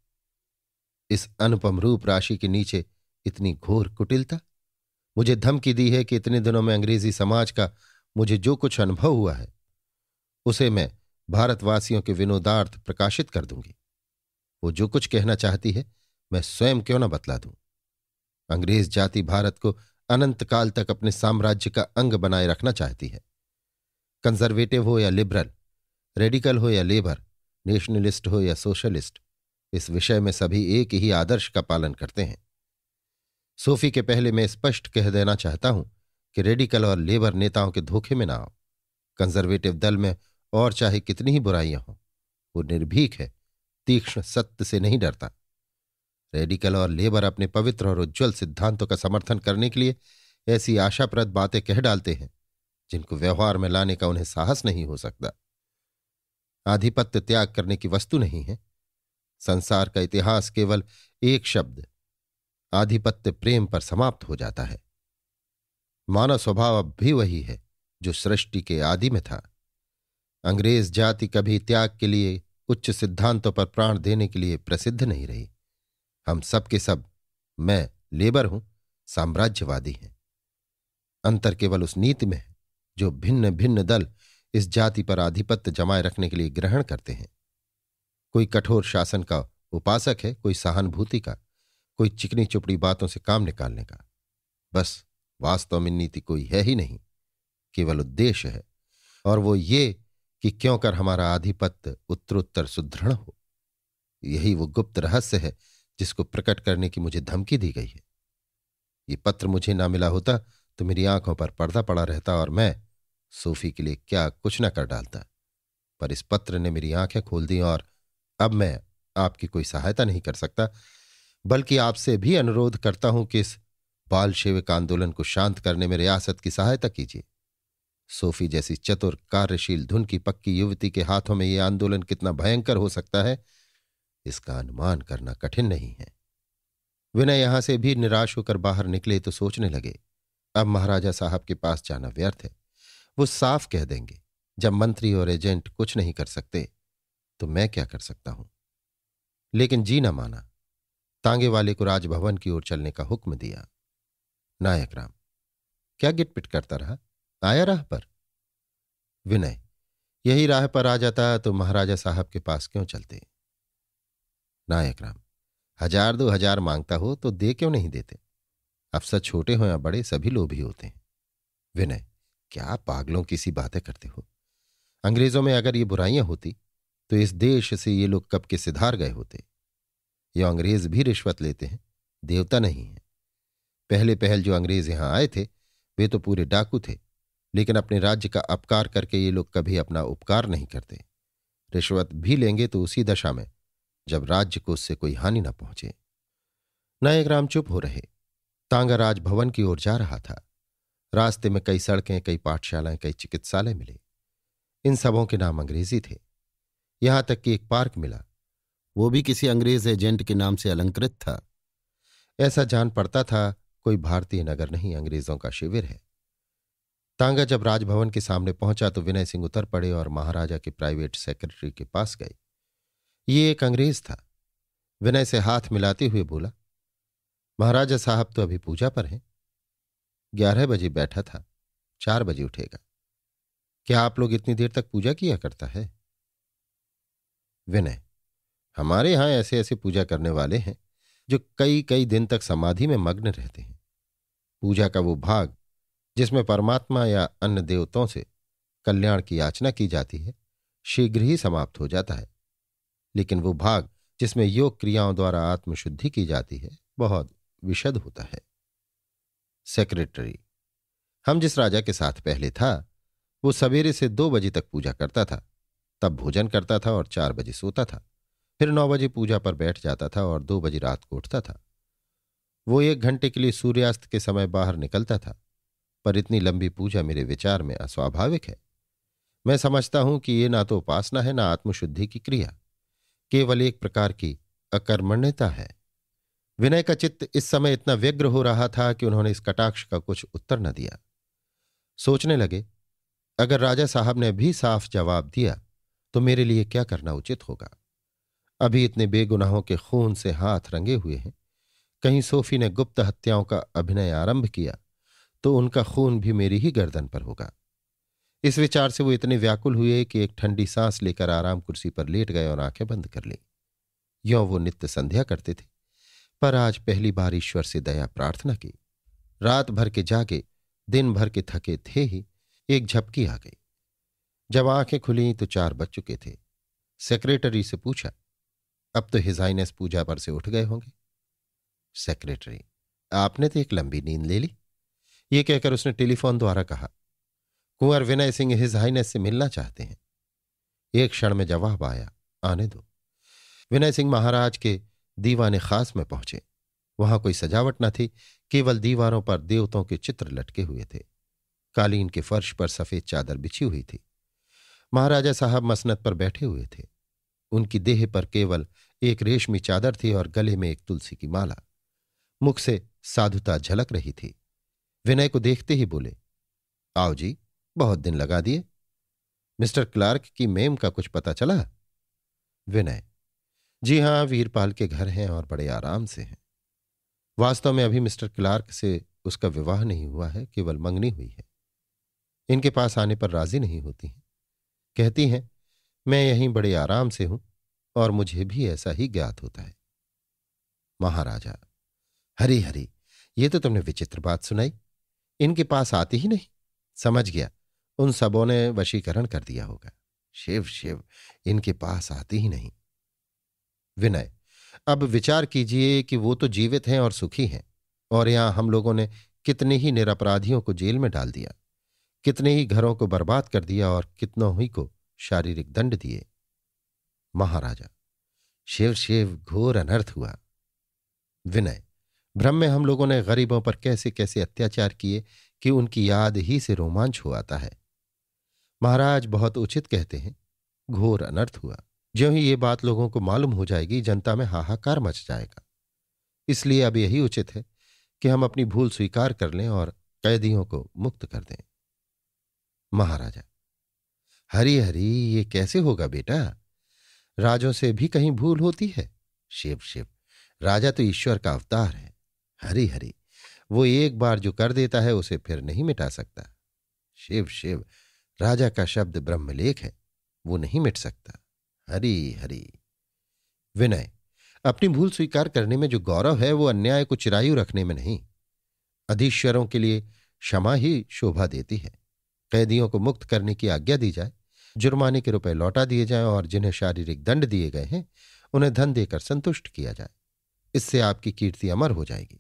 इस अनुपम रूप राशि के नीचे इतनी घोर कुटिलता। मुझे धमकी दी है कि इतने दिनों में अंग्रेजी समाज का मुझे जो कुछ अनुभव हुआ है उसे मैं भारतवासियों के विनोदार्थ प्रकाशित कर दूंगी। वो जो कुछ कहना चाहती है मैं स्वयं क्यों न बतला दूं। अंग्रेज जाति भारत को अनंत काल तक अपने साम्राज्य का अंग बनाए रखना चाहती है। कंजर्वेटिव हो या लिबरल, रेडिकल हो या लेबर, नेशनलिस्ट हो या सोशलिस्ट, इस विषय में सभी एक ही आदर्श का पालन करते हैं। सोफी के पहले मैं स्पष्ट कह देना चाहता हूं कि रेडिकल और लेबर नेताओं के धोखे में ना आओ। कंजर्वेटिव दल में और चाहे कितनी ही बुराइयां हों, वो निर्भीक है, तीक्ष्ण सत्य से नहीं डरता। रेडिकल और लेबर अपने पवित्र और उज्ज्वल सिद्धांतों का समर्थन करने के लिए ऐसी आशाप्रद बातें कह डालते हैं जिनको व्यवहार में लाने का उन्हें साहस नहीं हो सकता। आधिपत्य त्याग करने की वस्तु नहीं है। संसार का इतिहास केवल एक शब्द आधिपत्य प्रेम पर समाप्त हो जाता है। मानव स्वभाव अब भी वही है जो सृष्टि के आदि में था। अंग्रेज जाति कभी त्याग के लिए, उच्च सिद्धांतों पर प्राण देने के लिए प्रसिद्ध नहीं रही। हम सब के सब, मैं लेबर हूं, साम्राज्यवादी हैं। अंतर केवल उस नीति में है जो भिन्न भिन्न दल इस जाति पर आधिपत्य जमाए रखने के लिए ग्रहण करते हैं। कोई कठोर शासन का उपासक है, कोई सहानुभूति का, कोई चिकनी चुपड़ी बातों से काम निकालने का। बस वास्तव में नीति कोई है ही नहीं, केवल उद्देश्य है, और वो ये कि क्यों कर हमारा आधिपत्य उत्तरोत्तर सुदृढ़ हो। यही वो गुप्त रहस्य है जिसको प्रकट करने की मुझे धमकी दी गई है। ये पत्र मुझे ना मिला होता तो मेरी आंखों पर पर्दा पड़ा रहता और मैं सोफी के लिए क्या कुछ न कर डालता। पर इस पत्र ने मेरी आंखें खोल दी और अब मैं आपकी कोई सहायता नहीं कर सकता, बल्कि आपसे भी अनुरोध करता हूं कि इस बाल सेवक आंदोलन को शांत करने में रियासत की सहायता कीजिए। सोफी जैसी चतुर, कार्यशील, धुन की पक्की युवती के हाथों में यह आंदोलन कितना भयंकर हो सकता है, इसका अनुमान करना कठिन नहीं है। विनय यहां से भी निराश होकर बाहर निकले तो सोचने लगे, अब महाराजा साहब के पास जाना व्यर्थ है। वो साफ कह देंगे जब मंत्री और एजेंट कुछ नहीं कर सकते तो मैं क्या कर सकता हूं। लेकिन जी न माना। तांगे वाले को राजभवन की ओर चलने का हुक्म दिया। नायक राम, क्या गिटपिट करता रहा, आया राह पर। विनय, यही राह पर आ जाता तो महाराजा साहब के पास क्यों चलते। नायक राम, 1000-2000 मांगता हो तो दे क्यों नहीं देते। अफसर छोटे हो या बड़े सभी लोभी होते हैं। विनय, क्या पागलों की सी बातें करते हो। अंग्रेजों में अगर ये बुराइयां होती तो इस देश से ये लोग कब के सिधार गए होते। ये अंग्रेज भी रिश्वत लेते हैं, देवता नहीं है। पहले पहल जो अंग्रेज यहां आए थे वे तो पूरे डाकू थे, लेकिन अपने राज्य का अपकार करके ये लोग कभी अपना उपकार नहीं करते। रिश्वत भी लेंगे तो उसी दशा में जब राज्य को उससे कोई हानि न पहुंचे। नायक राम चुप हो रहे। तांगा राजभवन की ओर जा रहा था। रास्ते में कई सड़कें, कई पाठशालाएं, कई चिकित्सालय मिले। इन सबों के नाम अंग्रेजी थे। यहां तक कि एक पार्क मिला, वो भी किसी अंग्रेज एजेंट के नाम से अलंकृत था। ऐसा जान पड़ता था कोई भारतीय नगर नहीं, अंग्रेजों का शिविर है। तांगा जब राजभवन के सामने पहुंचा तो विनय सिंह उतर पड़े और महाराजा के प्राइवेट सेक्रेटरी के पास गए। ये एक अंग्रेज था। विनय से हाथ मिलाते हुए बोला, महाराजा साहब तो अभी पूजा पर हैं। 11 बजे बैठा था, 4 बजे उठेगा। क्या आप लोग इतनी देर तक पूजा किया करता है। विनय, हमारे यहां ऐसे ऐसे पूजा करने वाले हैं जो कई कई दिन तक समाधि में मग्न रहते हैं। पूजा का वो भाग जिसमें परमात्मा या अन्य देवताओं से कल्याण की याचना की जाती है शीघ्र ही समाप्त हो जाता है, लेकिन वो भाग जिसमें योग क्रियाओं द्वारा आत्मशुद्धि की जाती है बहुत विशद होता है। सेक्रेटरी, हम जिस राजा के साथ पहले था वो सवेरे से 2 बजे तक पूजा करता था, तब भोजन करता था और 4 बजे सोता था। फिर 9 बजे पूजा पर बैठ जाता था और 2 बजे रात को उठता था। वो 1 घंटे के लिए सूर्यास्त के समय बाहर निकलता था, पर इतनी लंबी पूजा मेरे विचार में अस्वाभाविक है। मैं समझता हूं कि ये ना तो उपासना है, ना आत्मशुद्धि की क्रिया, केवल एक प्रकार की अकर्मण्यता है। विनय का चित्त इस समय इतना व्यग्र हो रहा था कि उन्होंने इस कटाक्ष का कुछ उत्तर न दिया। सोचने लगे, अगर राजा साहब ने भी साफ जवाब दिया तो मेरे लिए क्या करना उचित होगा। अभी इतने बेगुनाहों के खून से हाथ रंगे हुए हैं, कहीं सोफी ने गुप्त हत्याओं का अभिनय आरंभ किया तो उनका खून भी मेरी ही गर्दन पर होगा। इस विचार से वो इतने व्याकुल हुए कि एक ठंडी सांस लेकर आराम कुर्सी पर लेट गए और आंखें बंद कर ली। यों वो नित्य संध्या करते थे, पर आज पहली बार ईश्वर से दया प्रार्थना की। रात भर के जागे, दिन भर के थके थे ही, एक झपकी आ गई। जब आंखें खुली तो 4 बज चुके थे। सेक्रेटरी से पूछा, अब तो हिज हाइनेस पूजा पर से उठ गए होंगे। सेक्रेटरी, आपने तो एक लंबी नींद ले ली। ये कहकर उसने टेलीफोन द्वारा कहा, कुंवर विनय सिंह हिज हाइनेस से मिलना चाहते हैं। एक क्षण में जवाब आया, आने दो। विनय सिंह महाराज के दीवाने खास में पहुंचे। वहां कोई सजावट न थी, केवल दीवारों पर देवताओं के चित्र लटके हुए थे। कालीन के फर्श पर सफेद चादर बिछी हुई थी। महाराजा साहब मसनद पर बैठे हुए थे। उनकी देह पर केवल एक रेशमी चादर थी और गले में एक तुलसी की माला। मुख से साधुता झलक रही थी। विनय को देखते ही बोले, आओ जी, बहुत दिन लगा दिए। मिस्टर क्लार्क की मेम का कुछ पता चला। विनय, जी हां, वीरपाल के घर हैं और बड़े आराम से हैं। वास्तव में अभी मिस्टर क्लार्क से उसका विवाह नहीं हुआ है, केवल मंगनी हुई है। इनके पास आने पर राजी नहीं होती हैं। कहती हैं मैं यहीं बड़े आराम से हूं और मुझे भी ऐसा ही ज्ञात होता है। महाराजा, हरी हरी, ये तो तुमने विचित्र बात सुनाई। इनके पास आती ही नहीं। समझ गया, उन सबों ने वशीकरण कर दिया होगा। शिव शिव, इनके पास आती ही नहीं। विनय, अब विचार कीजिए कि वो तो जीवित हैं और सुखी हैं, और यहां हम लोगों ने कितने ही निरपराधियों को जेल में डाल दिया, कितने ही घरों को बर्बाद कर दिया और कितनों ही को शारीरिक दंड दिए। महाराजा, शिव शिव, घोर अनर्थ हुआ। विनय, भ्रम में हम लोगों ने गरीबों पर कैसे कैसे अत्याचार किए कि उनकी याद ही से रोमांच हो आता है। महाराज बहुत उचित कहते हैं, घोर अनर्थ हुआ। ज्यों ही ये बात लोगों को मालूम हो जाएगी, जनता में हाहाकार मच जाएगा। इसलिए अब यही उचित है कि हम अपनी भूल स्वीकार कर लें और कैदियों को मुक्त कर दें। महाराजा, हरी हरी, ये कैसे होगा बेटा? राजों से भी कहीं भूल होती है? शिव शिव, राजा तो ईश्वर का अवतार है। हरी हरी, वो एक बार जो कर देता है उसे फिर नहीं मिटा सकता। शिव शिव, राजा का शब्द ब्रह्मलेख है, वो नहीं मिट सकता। हरी हरी। विनय, अपनी भूल स्वीकार करने में जो गौरव है वो अन्याय को चिरायु रखने में नहीं। अधीश्वरों के लिए क्षमा ही शोभा देती है। कैदियों को मुक्त करने की आज्ञा दी जाए, जुर्माने के रुपए लौटा दिए जाएं और जिन्हें शारीरिक दंड दिए गए हैं उन्हें धन देकर संतुष्ट किया जाए। इससे आपकी कीर्ति अमर हो जाएगी।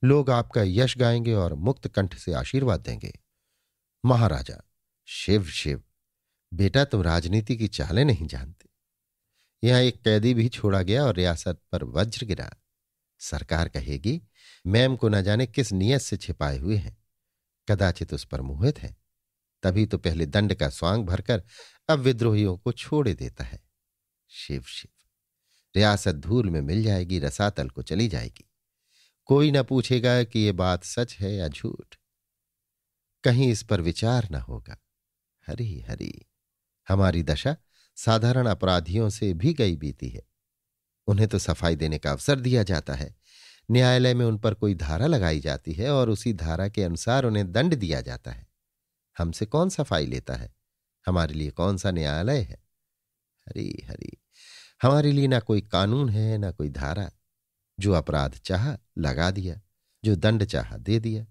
लोग आपका यश गाएंगे और मुक्त कंठ से आशीर्वाद देंगे। महाराजा, शिव शिव, बेटा तुम राजनीति की चालें नहीं जानते। यहां एक कैदी भी छोड़ा गया और रियासत पर वज्र गिरा। सरकार कहेगी मैम को न जाने किस नियत से छिपाए हुए हैं, कदाचित उस पर मोहित है, तभी तो पहले दंड का स्वांग भरकर अब विद्रोहियों को छोड़े देता है। शिव शिव, रियासत धूल में मिल जाएगी, रसातल को चली जाएगी। कोई न पूछेगा कि ये बात सच है या झूठ। कहीं इस पर विचार न होगा। हरी हरी, हमारी दशा साधारण अपराधियों से भी गई बीती है। उन्हें तो सफाई देने का अवसर दिया जाता है, न्यायालय में उन पर कोई धारा लगाई जाती है और उसी धारा के अनुसार उन्हें दंड दिया जाता है। हमसे कौन सफाई लेता है? हमारे लिए कौन सा न्यायालय है? हरी हरी, हमारे लिए ना कोई कानून है ना कोई धारा। जो अपराध चाहा लगा दिया, जो दंड चाहा दे दिया।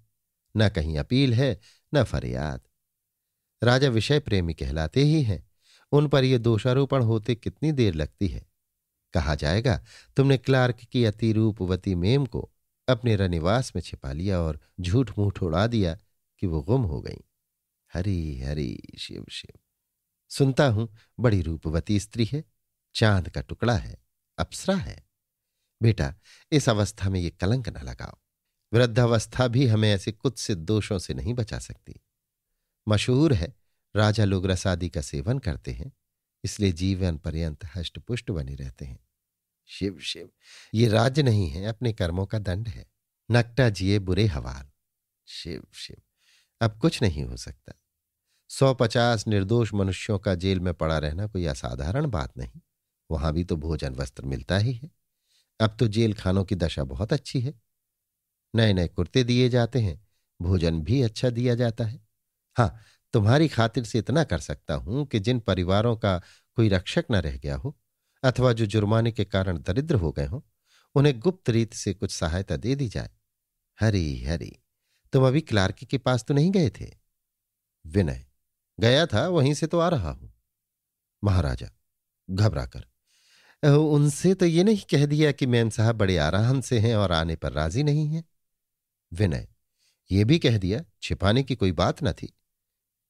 न कहीं अपील है न फरियाद। राजा विषय प्रेमी कहलाते ही हैं, उन पर यह दोषारोपण होते कितनी देर लगती है। कहा जाएगा तुमने क्लार्क की अति रूपवती मेम को अपने रनिवास में छिपा लिया और झूठ मूठ उड़ा दिया कि वो गुम हो गई। हरी हरी, शिव शिव। सुनता हूं बड़ी रूपवती स्त्री है, चांद का टुकड़ा है, अप्सरा है। बेटा, इस अवस्था में ये कलंक न लगाओ। वृद्धावस्था भी हमें ऐसे कुत्सित दोषों से नहीं बचा सकती। मशहूर है राजा लोग रसादी का सेवन करते हैं, इसलिए जीवन पर्यंत हष्टपुष्ट बने रहते हैं। शिव शिव, ये राज्य नहीं है, अपने कर्मों का दंड है। नकटा जिए बुरे हवाल। शिव शिव, अब कुछ नहीं हो सकता। 150 निर्दोष मनुष्यों का जेल में पड़ा रहना कोई असाधारण बात नहीं। वहां भी तो भोजन वस्त्र मिलता ही है। अब तो जेल खानों की दशा बहुत अच्छी है। नए नए कुर्ते दिए जाते हैं, भोजन भी अच्छा दिया जाता है। हाँ, तुम्हारी खातिर से इतना कर सकता हूं कि जिन परिवारों का कोई रक्षक न रह गया हो अथवा जो जुर्माने के कारण दरिद्र हो गए हों, उन्हें गुप्त रीति से कुछ सहायता दे दी जाए। हरी हरी, तुम अभी क्लार्क के पास तो नहीं गए थे? विनय, गया था, वहीं से तो आ रहा हूं। महाराजा घबराकर, उनसे तो ये नहीं कह दिया कि मैम साहब बड़े आराम से हैं और आने पर राजी नहीं हैं? विनय, ये भी कह दिया, छिपाने की कोई बात न थी।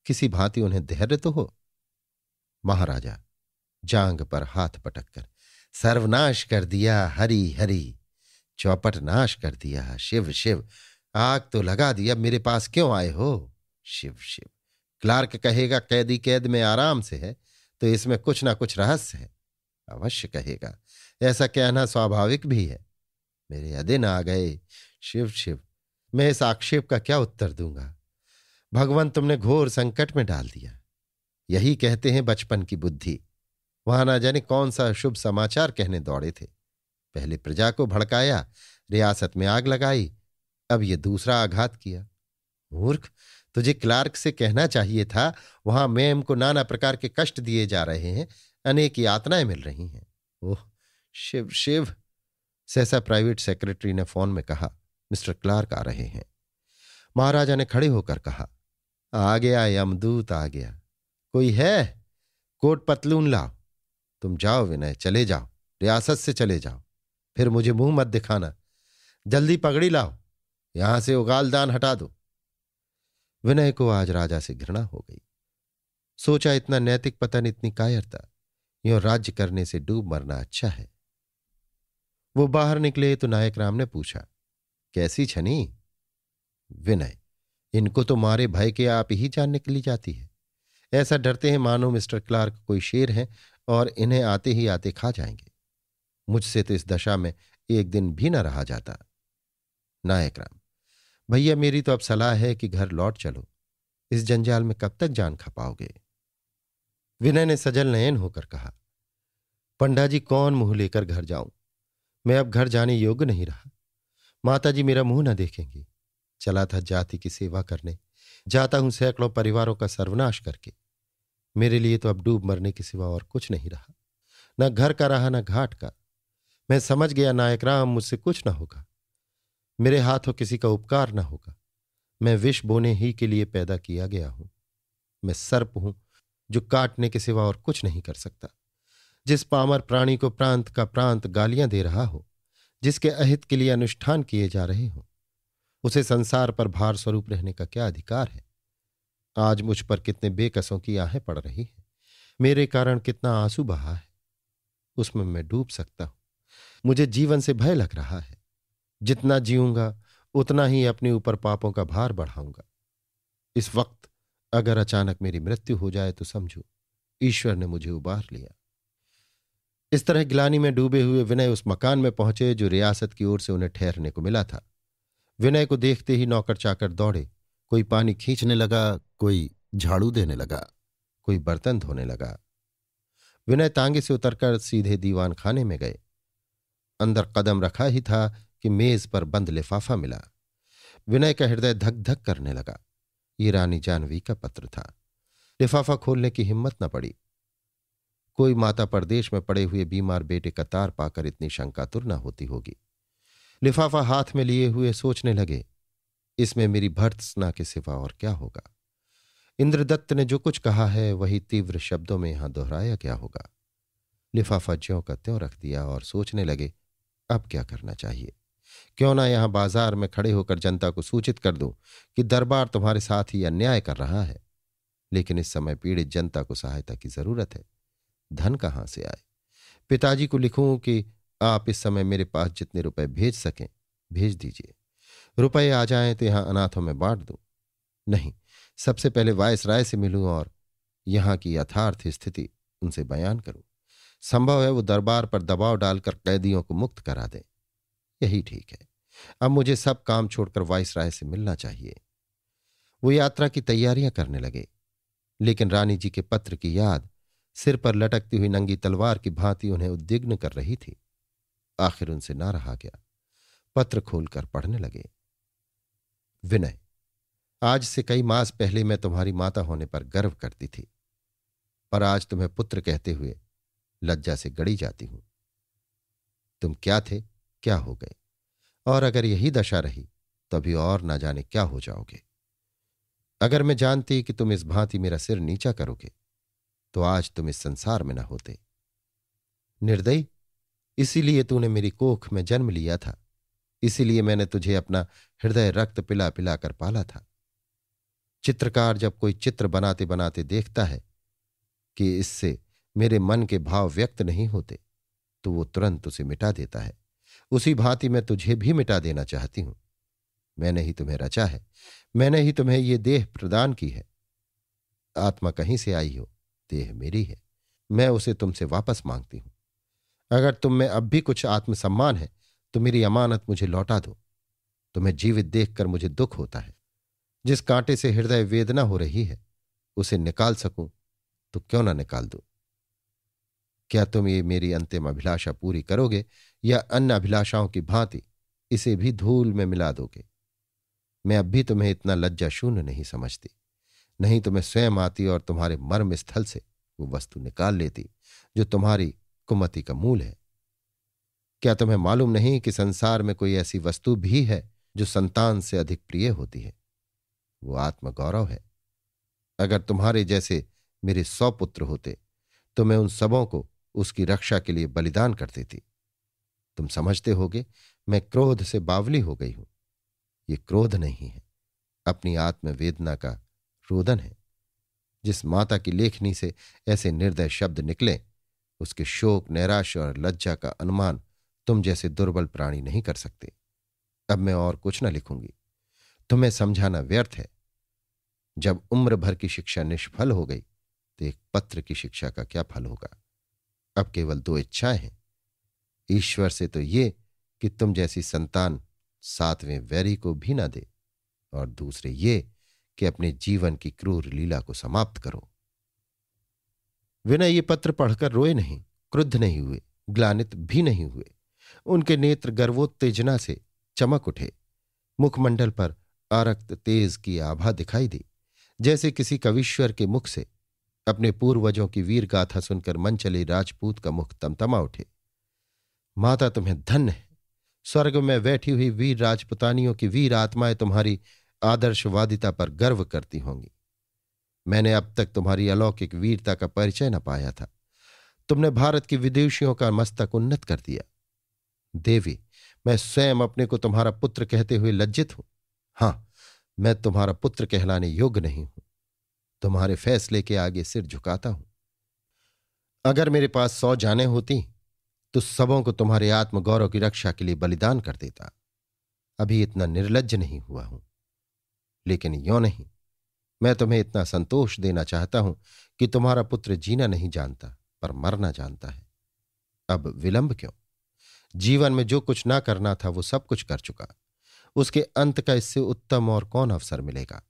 किसी भांति उन्हें धैर्य तो हो। महाराजा जांग पर हाथ पटककर, सर्वनाश कर दिया। हरी हरी, चौपट नाश कर दिया। शिव शिव, आग तो लगा दी, अब मेरे पास क्यों आए हो? शिव शिव, क्लार्क कहेगा कैदी कैद में आराम से है, तो इसमें कुछ ना कुछ रहस्य है। अवश्य कहेगा, ऐसा कहना स्वाभाविक भी है। मेरे अदिन आ गए। शिव शिव, मैं इस आक्षेप का क्या उत्तर दूंगा? भगवान, तुमने घोर संकट में डाल दिया। यही कहते हैं बचपन की बुद्धि। वहां ना जाने कौन सा शुभ समाचार कहने दौड़े थे। पहले प्रजा को भड़काया, रियासत में आग लगाई, अब ये दूसरा आघात किया। मूर्ख, तुझे क्लार्क से कहना चाहिए था वहां मैम को नाना प्रकार के कष्ट दिए जा रहे हैं, अनेक यातनाएं मिल रही हैं। ओह शिव शिव। सहसा प्राइवेट सेक्रेटरी ने फोन में कहा, मिस्टर क्लार्क आ रहे हैं। महाराजा ने खड़े होकर कहा, आ गया यमदूत आ गया। कोई है? कोट पतलून लाओ। तुम जाओ विनय, चले जाओ, रियासत से चले जाओ, फिर मुझे मुंह मत दिखाना। जल्दी पगड़ी लाओ, यहां से उगालदान हटा दो। विनय को आज राजा से घृणा हो गई। सोचा इतना नैतिक पतन, इतनी कायरता, यूं राज्य करने से डूब मरना अच्छा है। वो बाहर निकले तो नायक राम ने पूछा, कैसी छनी? विनय, इनको तो मारे भय के आप ही जान निकली जाती है। ऐसा डरते हैं मानो मिस्टर क्लार्क कोई शेर हैं और इन्हें आते ही आते खा जाएंगे। मुझसे तो इस दशा में एक दिन भी न रहा जाता। नायक राम, भैया मेरी तो अब सलाह है कि घर लौट चलो। इस जंजाल में कब तक जान खपाओगे? विनय ने सजल नयन होकर कहा, पंडा जी कौन मुंह लेकर घर जाऊं? मैं अब घर जाने योग्य नहीं रहा। माताजी मेरा मुंह न देखेंगी। चला था जाति की सेवा करने, जाता हूं सैकड़ों परिवारों का सर्वनाश करके। मेरे लिए तो अब डूब मरने के सिवा और कुछ नहीं रहा, न घर का रहा न घाट का। मैं समझ गया नायक राम, मुझसे कुछ न होगा। मेरे हाथों किसी का उपकार न होगा। मैं विष बोने ही के लिए पैदा किया गया हूं। मैं सर्प हूं जो काटने के सिवा और कुछ नहीं कर सकता। जिस पामर प्राणी को प्रांत का प्रांत गालियां दे रहा हो, जिसके अहित के लिए अनुष्ठान किए जा रहे हो, उसे संसार पर भार स्वरूप रहने का क्या अधिकार है? आज मुझ पर कितने बेकसों की आहें पड़ रही हैं, मेरे कारण कितना आंसू बहा है, उसमें मैं डूब सकता हूं। मुझे जीवन से भय लग रहा है। जितना जीऊंगा उतना ही अपने ऊपर पापों का भार बढ़ाऊंगा। इस वक्त अगर अचानक मेरी मृत्यु हो जाए तो समझो ईश्वर ने मुझे उबार लिया। इस तरह गिलानी में डूबे हुए विनय उस मकान में पहुंचे जो रियासत की ओर से उन्हें ठहरने को मिला था। विनय को देखते ही नौकर चाकर दौड़े। कोई पानी खींचने लगा, कोई झाड़ू देने लगा, कोई बर्तन धोने लगा। विनय तांगे से उतरकर सीधे दीवान खाने में गए। अंदर कदम रखा ही था कि मेज पर बंद लिफाफा मिला। विनय का हृदय धक धक करने लगा। ये रानी जानवी का पत्र था। लिफाफा खोलने की हिम्मत न पड़ी। कोई माता परदेश में पड़े हुए बीमार बेटे का तार पाकर इतनी शंकातुर न होती होगी। लिफाफा हाथ में लिए हुए सोचने लगे, इसमें मेरी भर्त्सना के सिवा और क्या होगा? इंद्रदत्त ने जो कुछ कहा है वही तीव्र शब्दों में यहां दोहराया गया होगा। लिफाफा ज्यों का त्यों रख दिया और सोचने लगे, अब क्या करना चाहिए? क्यों ना यहां बाजार में खड़े होकर जनता को सूचित कर दूं कि दरबार तुम्हारे साथ ही अन्याय कर रहा है। लेकिन इस समय पीड़ित जनता को सहायता की जरूरत है। धन कहां से आए? पिताजी को लिखूं कि आप इस समय मेरे पास जितने रुपए भेज सकें भेज दीजिए। रुपए आ जाएं तो यहां अनाथों में बांट दूं। नहीं, सबसे पहले वायसराय से मिलूं और यहां की यथार्थ स्थिति उनसे बयान करूं। संभव है वो दरबार पर दबाव डालकर कैदियों को मुक्त करा दें। यही ठीक है। अब मुझे सब काम छोड़कर वायसराय से मिलना चाहिए। वो यात्रा की तैयारियां करने लगे, लेकिन रानी जी के पत्र की याद सिर पर लटकती हुई नंगी तलवार की भांति उन्हें उद्विग्न कर रही थी। आखिर उनसे ना रहा गया। पत्र खोलकर पढ़ने लगे। विनय, आज से कई मास पहले मैं तुम्हारी माता होने पर गर्व करती थी, पर आज तुम्हें पुत्र कहते हुए लज्जा से गड़ी जाती हूं। तुम क्या थे, क्या हो गए, और अगर यही दशा रही तो अभी और ना जाने क्या हो जाओगे। अगर मैं जानती कि तुम इस भांति मेरा सिर नीचा करोगे तो आज तुम इस संसार में न होते। निर्दयी, इसीलिए तूने मेरी कोख में जन्म लिया था, इसीलिए मैंने तुझे अपना हृदय रक्त पिला पिला कर पाला था। चित्रकार जब कोई चित्र बनाते बनाते देखता है कि इससे मेरे मन के भाव व्यक्त नहीं होते तो वो तुरंत उसे मिटा देता है। उसी भांति मैं तुझे भी मिटा देना चाहती हूं। मैंने ही तुम्हें रचा है, मैंने ही तुम्हें ये देह प्रदान की है। आत्मा कहीं से आई हो, देह मेरी है, मैं उसे तुमसे वापस मांगती हूं। अगर तुम में अब भी कुछ आत्मसम्मान है तो मेरी अमानत मुझे लौटा दो। तुम्हें जीवित देखकर मुझे दुख होता है। जिस कांटे से हृदय वेदना हो रही है उसे निकाल सकूं तो क्यों ना निकाल दूं। क्या तुम ये मेरी अंतिम अभिलाषा पूरी करोगे या अन्य अभिलाषाओं की भांति इसे भी धूल में मिला दोगे? मैं अब भी तुम्हें इतना लज्जा शून्य नहीं समझती, नहीं तो मैं स्वयं आती और तुम्हारे मर्म स्थल से वो वस्तु निकाल लेती जो तुम्हारी कुमति का मूल है। क्या तुम्हें मालूम नहीं कि संसार में कोई ऐसी वस्तु भी है जो संतान से अधिक प्रिय होती है? वो आत्मगौरव है। अगर तुम्हारे जैसे मेरे 100 पुत्र होते तो मैं उन सबों को उसकी रक्षा के लिए बलिदान कर देती। तुम समझते होगे मैं क्रोध से बावली हो गई हूं। ये क्रोध नहीं है, अपनी आत्मवेदना का रोदन है। जिस माता की लेखनी से ऐसे निर्दय शब्द निकले उसके शोक, नैराश्य और लज्जा का अनुमान तुम जैसे दुर्बल प्राणी नहीं कर सकते। अब मैं और कुछ न लिखूंगी, तुम्हें समझाना व्यर्थ है। जब उम्र भर की शिक्षा निष्फल हो गई तो एक पत्र की शिक्षा का क्या फल होगा? अब केवल 2 इच्छाएं हैं, ईश्वर से तो ये कि तुम जैसी संतान 7वें वैरी को भी ना दे, और दूसरे ये कि अपने जीवन की क्रूर लीला को समाप्त करो। विनय ये पत्र पढ़कर रोए नहीं, क्रुद्ध नहीं हुए, ग्लानित भी नहीं हुए। उनके नेत्र गर्वोत्तेजना से चमक उठे। मुखमंडल पर आरक्त तेज की आभा दिखाई दी, जैसे किसी कविश्वर के मुख से अपने पूर्वजों की वीर गाथा सुनकर मन चले राजपूत का मुख तमतमा उठे। माता तुम्हें धन्य है। स्वर्ग में बैठी हुई वीर राजपुतानियों की वीर आत्माएं तुम्हारी आदर्शवादिता पर गर्व करती होंगी। मैंने अब तक तुम्हारी अलौकिक वीरता का परिचय न पाया था। तुमने भारत की विदेशियों का मस्तक उन्नत कर दिया। देवी, मैं स्वयं अपने को तुम्हारा पुत्र कहते हुए लज्जित हूं। हां, मैं तुम्हारा पुत्र कहलाने योग्य नहीं हूं। तुम्हारे फैसले के आगे सिर झुकाता हूं। अगर मेरे पास 100 जानें होती तो सबों को तुम्हारे आत्मगौरव की रक्षा के लिए बलिदान कर देता। अभी इतना निर्लज्ज नहीं हुआ हूं। लेकिन यों नहीं, मैं तुम्हें इतना संतोष देना चाहता हूं कि तुम्हारा पुत्र जीना नहीं जानता पर मरना जानता है। अब विलंब क्यों? जीवन में जो कुछ ना करना था वो सब कुछ कर चुका। उसके अंत का इससे उत्तम और कौन अवसर मिलेगा?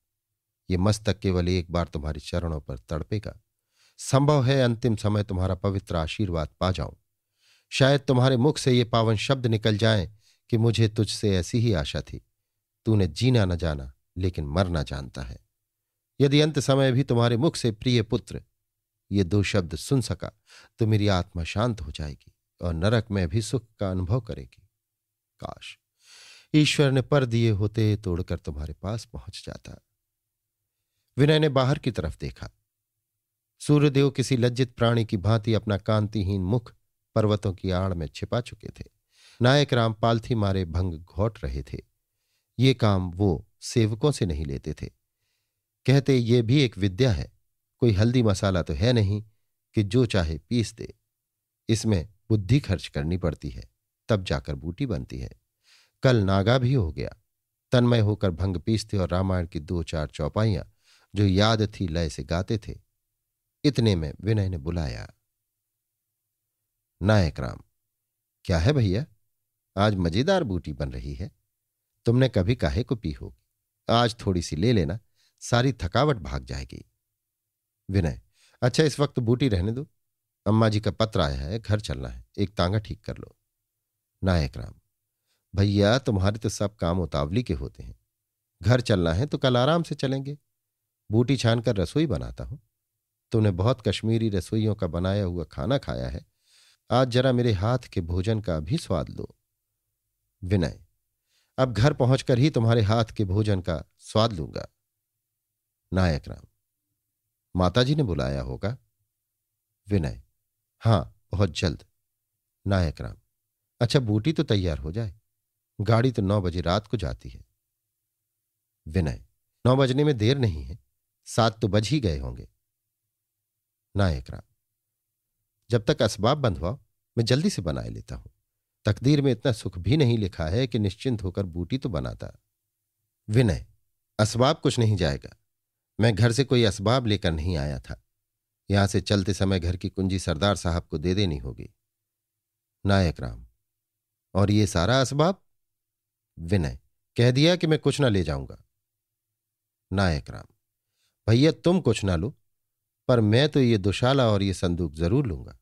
ये मस्तक केवल एक बार तुम्हारे चरणों पर तड़पेगा। संभव है अंतिम समय तुम्हारा पवित्र आशीर्वाद पा जाऊं। शायद तुम्हारे मुख से ये पावन शब्द निकल जाएं कि मुझे तुझसे ऐसी ही आशा थी। तूने जीना न जाना लेकिन मरना जानता है। यदि अंत समय भी तुम्हारे मुख से प्रिय पुत्र ये 2 शब्द सुन सका तो मेरी आत्मा शांत हो जाएगी और नरक में भी सुख का अनुभव करेगी। काश ईश्वर ने पर दिए होते तो उड़कर तुम्हारे पास पहुंच जाता। विनय ने बाहर की तरफ देखा। सूर्यदेव किसी लज्जित प्राणी की भांति अपना कांतिहीन मुख पर्वतों की आड़ में छिपा चुके थे। नायक राम पालथी मारे भंग घोट रहे थे। ये काम वो सेवकों से नहीं लेते थे। कहते ये भी एक विद्या है। कोई हल्दी मसाला तो है नहीं कि जो चाहे पीस दे। इसमें बुद्धि खर्च करनी पड़ती है, तब जाकर बूटी बनती है। कल नागा भी हो गया। तन्मय होकर भंग पीसते और रामायण की 2-4 चौपाइयां जो याद थी लय से गाते थे। इतने में विनय ने बुलाया। नायक राम, क्या है भैया? आज मजेदार बूटी बन रही है। तुमने कभी काहे को पी होगी? आज थोड़ी सी ले लेना, सारी थकावट भाग जाएगी। विनय, अच्छा इस वक्त बूटी रहने दो। अम्मा जी का पत्र आया है, घर चलना है, एक तांगा ठीक कर लो। नायक राम, भैया तुम्हारे तो सब काम उतावली के होते हैं। घर चलना है तो कल आराम से चलेंगे। बूटी छान कर रसोई बनाता हूं। तुमने बहुत कश्मीरी रसोइयों का बनाया हुआ खाना खाया है। आज जरा मेरे हाथ के भोजन का भी स्वाद लो। विनय, अब घर पहुंचकर ही तुम्हारे हाथ के भोजन का स्वाद लूंगा। नायक राम, माताजी ने बुलाया होगा। विनय, हां बहुत जल्द। नायक राम, अच्छा बूटी तो तैयार हो जाए, गाड़ी तो 9 बजे रात को जाती है। विनय, 9 बजने में देर नहीं है, 7 तो बज ही गए होंगे। नायक राम, जब तक असबाब बंधवाओ मैं जल्दी से बनाए लेता हूं। तकदीर में इतना सुख भी नहीं लिखा है कि निश्चिंत होकर बूटी तो बनाता। विनय, असबाब कुछ नहीं जाएगा। मैं घर से कोई असबाब लेकर नहीं आया था। यहां से चलते समय घर की कुंजी सरदार साहब को दे देनी होगी। नायक राम, और ये सारा असबाब? विनय, कह दिया कि मैं कुछ ना ले जाऊंगा। नायक राम, भैया तुम कुछ ना लो, पर मैं तो ये दुशाला और ये संदूक जरूर लूंगा।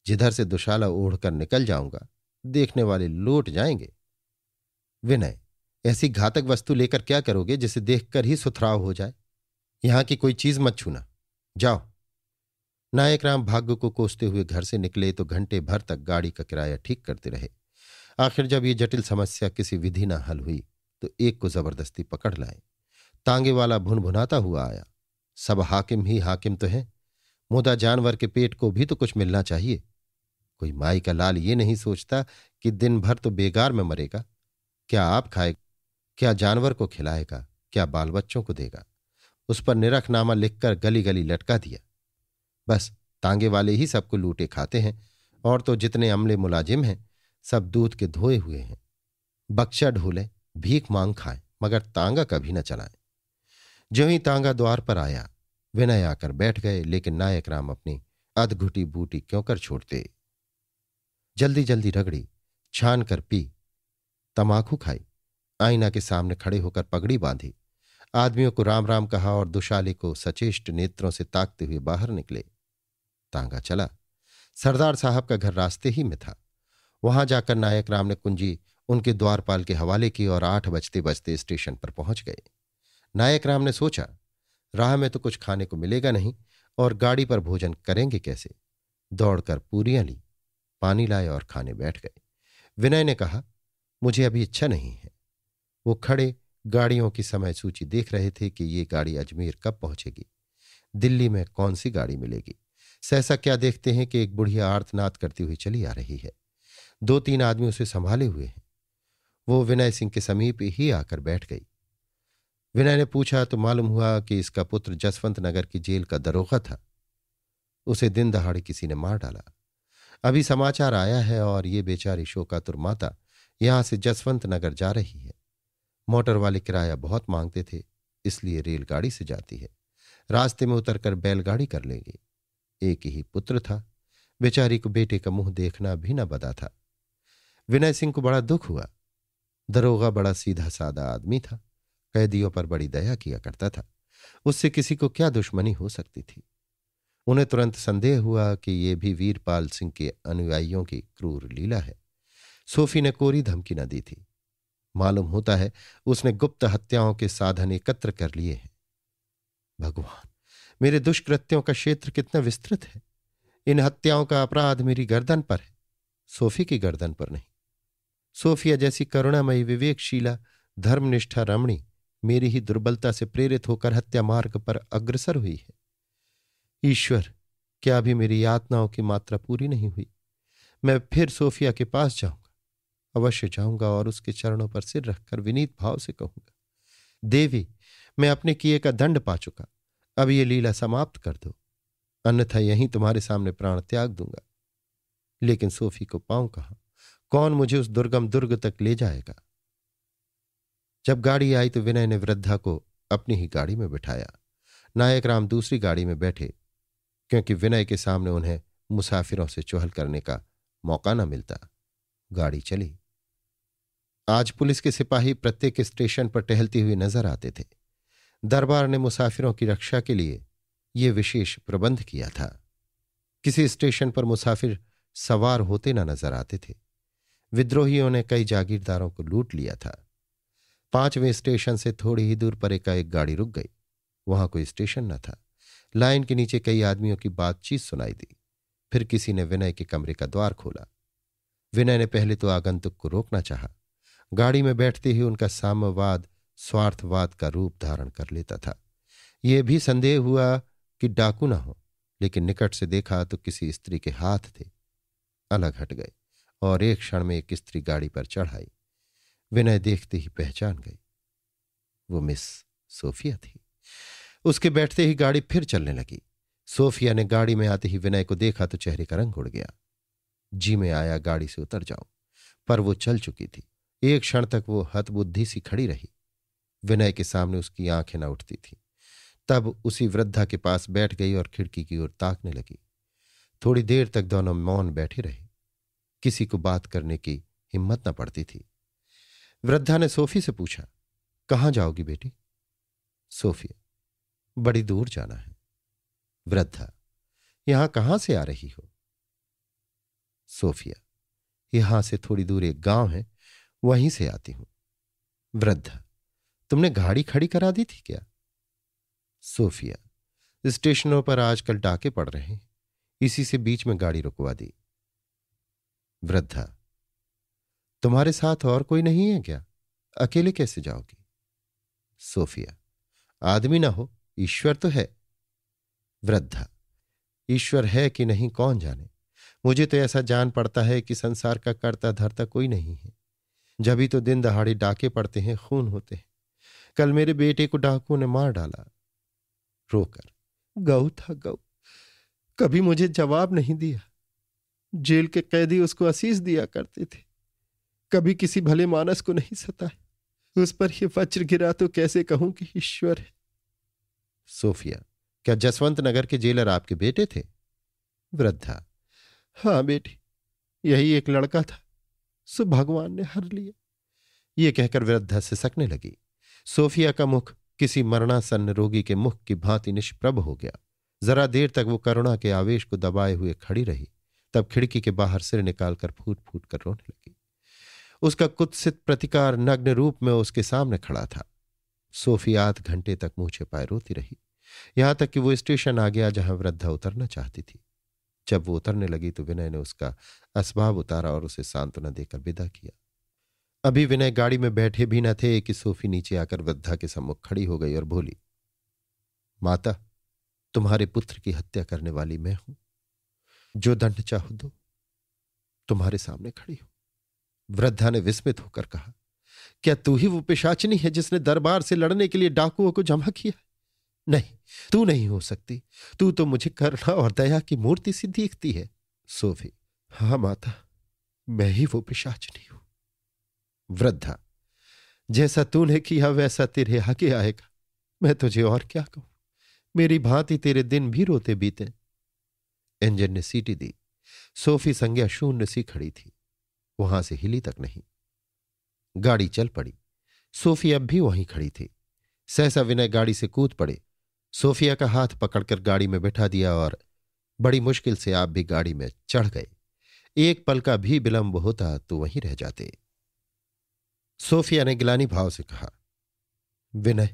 जिधर से दुशाला ओढ़कर निकल जाऊंगा देखने वाले लौट जाएंगे। विनय, ऐसी घातक वस्तु लेकर क्या करोगे जिसे देखकर ही सुथराव हो जाए? यहां की कोई चीज मत छूना, जाओ। नायक राम भाग्य को कोसते हुए घर से निकले तो घंटे भर तक गाड़ी का किराया ठीक करते रहे। आखिर जब ये जटिल समस्या किसी विधि न हल हुई तो एक को जबरदस्ती पकड़ लाए। तांगे वाला भुनभुनाता हुआ आया। सब हाकिम ही हाकिम तो है, मुदा जानवर के पेट को भी तो कुछ मिलना चाहिए। कोई माई का लाल ये नहीं सोचता कि दिन भर तो बेगार में मरेगा। क्या आप खाएगा, क्या जानवर को खिलाएगा, क्या बाल बच्चों को देगा? उस पर निरखनामा लिखकर गली गली लटका दिया। बस तांगे वाले ही सबको लूटे खाते हैं, और तो जितने अमले मुलाजिम हैं सब दूध के धोए हुए हैं। बक्शा ढोले, भीख मांग खाएं, मगर तांगा कभी न चलाएं। ज्यों ही तांगा द्वार पर आया, विनय आकर बैठ गए, लेकिन नायक राम अपनी अधघुटी बूटी क्यों कर छोड़ते। जल्दी जल्दी रगड़ी, छान कर पी, तमाकू खाई, आईना के सामने खड़े होकर पगड़ी बांधी, आदमियों को राम राम कहा और दुशाले को सचेष्ट नेत्रों से ताकते हुए बाहर निकले। तांगा चला। सरदार साहब का घर रास्ते ही में था। वहां जाकर नायक राम ने कुंजी उनके द्वारपाल के हवाले की और 8 बजते बजते स्टेशन पर पहुंच गए। नायक राम ने सोचा, राह में तो कुछ खाने को मिलेगा नहीं और गाड़ी पर भोजन करेंगे कैसे। दौड़कर पूरियां ली, पानी लाए और खाने बैठ गए। विनय ने कहा, मुझे अभी इच्छा नहीं है। वो खड़े गाड़ियों की समय सूची देख रहे थे कि ये गाड़ी अजमेर कब पहुंचेगी, दिल्ली में कौन सी गाड़ी मिलेगी। सहसा क्या देखते हैं कि एक बुढ़िया आर्तनाद करती हुई चली आ रही है। 2-3 आदमी उसे संभाले हुए हैं। वो विनय सिंह के समीप ही आकर बैठ गई। विनय ने पूछा तो मालूम हुआ कि इसका पुत्र जसवंत नगर की जेल का दरोगा था। उसे दिन दहाड़े किसी ने मार डाला। अभी समाचार आया है और ये बेचारी शोकातुर माता यहां से जसवंत नगर जा रही है। मोटर वाले किराया बहुत मांगते थे, इसलिए रेलगाड़ी से जाती है। रास्ते में उतरकर बैलगाड़ी कर लेंगे। एक ही पुत्र था, बेचारी को बेटे का मुंह देखना भी न बदा था। विनय सिंह को बड़ा दुख हुआ। दरोगा बड़ा सीधा सादा आदमी था, कैदियों पर बड़ी दया किया करता था। उससे किसी को क्या दुश्मनी हो सकती थी। उन्हें तुरंत संदेह हुआ कि यह भी वीरपाल सिंह के अनुयायियों की क्रूर लीला है। सोफी ने कोरी धमकी न दी थी। मालूम होता है उसने गुप्त हत्याओं के साधन एकत्र कर लिए हैं। भगवान, मेरे दुष्कृत्यों का क्षेत्र कितना विस्तृत है। इन हत्याओं का अपराध मेरी गर्दन पर है, सोफी की गर्दन पर नहीं। सोफिया जैसी करुणामयी विवेकशीला धर्मनिष्ठा रमणी मेरी ही दुर्बलता से प्रेरित होकर हत्या मार्ग पर अग्रसर हुई है। ईश्वर, क्या अभी मेरी यातनाओं की मात्रा पूरी नहीं हुई? मैं फिर सोफिया के पास जाऊंगा, अवश्य जाऊंगा और उसके चरणों पर सिर रखकर विनीत भाव से कहूंगा, देवी, मैं अपने किए का दंड पा चुका, अब ये लीला समाप्त कर दो, अन्यथा यहीं तुम्हारे सामने प्राण त्याग दूंगा। लेकिन सोफी को पाऊं कहां? कौन मुझे उस दुर्गम दुर्ग तक ले जाएगा? जब गाड़ी आई तो विनय ने वृद्धा को अपनी ही गाड़ी में बिठाया। नायक राम दूसरी गाड़ी में बैठे, क्योंकि विनय के सामने उन्हें मुसाफिरों से चुहल करने का मौका न मिलता। गाड़ी चली। आज पुलिस के सिपाही प्रत्येक स्टेशन पर टहलती हुई नजर आते थे। दरबार ने मुसाफिरों की रक्षा के लिए यह विशेष प्रबंध किया था। किसी स्टेशन पर मुसाफिर सवार होते न नजर आते थे। विद्रोहियों ने कई जागीरदारों को लूट लिया था। 5वें स्टेशन से थोड़ी ही दूर पर एकाएक गाड़ी रुक गई। वहां कोई स्टेशन न था। लाइन के नीचे कई आदमियों की बातचीत सुनाई दी। फिर किसी ने विनय के कमरे का द्वार खोला। विनय ने पहले तो आगंतुक को रोकना चाहा। गाड़ी में बैठते ही उनका साम्यवाद स्वार्थवाद का रूप धारण कर लेता था। यह भी संदेह हुआ कि डाकू न हो, लेकिन निकट से देखा तो किसी स्त्री के हाथ थे। अलग हट गए और एक क्षण में एक स्त्री गाड़ी पर चढ़ाई। विनय देखते ही पहचान गई, वो मिस सोफिया थी। उसके बैठते ही गाड़ी फिर चलने लगी। सोफिया ने गाड़ी में आते ही विनय को देखा तो चेहरे का रंग उड़ गया। जी में आया गाड़ी से उतर जाऊं, पर वो चल चुकी थी। एक क्षण तक वो हतबुद्धि सी खड़ी रही। विनय के सामने उसकी आंखें न उठती थी। तब उसी वृद्धा के पास बैठ गई और खिड़की की ओर ताकने लगी। थोड़ी देर तक दोनों मौन बैठे रहे। किसी को बात करने की हिम्मत न पड़ती थी। वृद्धा ने सोफी से पूछा, कहां जाओगी बेटी? सोफिया, बड़ी दूर जाना है। वृद्धा, यहां कहां से आ रही हो? सोफिया, यहां से थोड़ी दूर एक गांव है, वहीं से आती हूं। वृद्धा, तुमने गाड़ी खड़ी करा दी थी क्या? सोफिया, स्टेशनों पर आजकल डाके पड़ रहे हैं, इसी से बीच में गाड़ी रुकवा दी। वृद्धा, तुम्हारे साथ और कोई नहीं है क्या? अकेले कैसे जाओगी? सोफिया, आदमी ना हो, ईश्वर तो है। वृद्धा, ईश्वर है कि नहीं कौन जाने। मुझे तो ऐसा जान पड़ता है कि संसार का कर्ता धर्ता कोई नहीं है। जब ही तो दिन दहाड़े डाके पड़ते हैं, खून होते हैं। कल मेरे बेटे को डाकुओं ने मार डाला। रोकर, गऊ था गऊ, कभी मुझे जवाब नहीं दिया। जेल के कैदी उसको असीस दिया करते थे, कभी किसी भले मानस को नहीं सताया। उस पर ये वज्र गिरा तो कैसे कहूं कि ईश्वर है। सोफिया, क्या जसवंत नगर के जेलर आपके बेटे थे? वृद्धा, हाँ बेटी, यही एक लड़का था, सो भगवान ने हर लिया। ये कहकर वृद्धा सिसकने लगी। सोफिया का मुख किसी मरणासन्न रोगी के मुख की भांति निष्प्रभ हो गया। जरा देर तक वो करुणा के आवेश को दबाए हुए खड़ी रही, तब खिड़की के बाहर सिर निकालकर फूट फूट कर रोने लगी। उसका कुत्सित प्रतिकार नग्न रूप में उसके सामने खड़ा था। सोफी आध घंटे तक मुंह छिपाए रोती रही, यहां तक कि वो स्टेशन आ गया जहां वृद्धा उतरना चाहती थी। जब वो उतरने लगी तो विनय ने उसका असबाब उतारा और उसे सांत्वना देकर विदा किया। अभी विनय गाड़ी में बैठे भी न थे कि सोफी नीचे आकर वृद्धा के सम्मुख खड़ी हो गई और बोली, माता, तुम्हारे पुत्र की हत्या करने वाली मैं हूं। जो दंड चाहो दो, तुम्हारे सामने खड़ी हूं। वृद्धा ने विस्मित होकर कहा, क्या तू ही वो पिशाचिनी है जिसने दरबार से लड़ने के लिए डाकुओं को जमा किया? नहीं, तू नहीं हो सकती। तू तो मुझे करुणा और दया की मूर्ति सी दिखती है। सोफी, हाँ माता, मैं ही वो पिशाचिनी हूं। वृद्धा, जैसा तूने किया वैसा तेरे आगे आएगा। मैं तुझे और क्या कहूं, मेरी भांति तेरे दिन भी रोते बीते। इंजन ने सीटी दी। सोफी संज्ञा शून्य सी खड़ी थी, वहां से हिली तक नहीं। गाड़ी चल पड़ी। सोफी अब भी वहीं खड़ी थी। सहसा विनय गाड़ी से कूद पड़े, सोफिया का हाथ पकड़कर गाड़ी में बैठा दिया और बड़ी मुश्किल से आप भी गाड़ी में चढ़ गए। एक पल का भी विलंब होता तो वहीं रह जाते। सोफिया ने गिलानी भाव से कहा, विनय,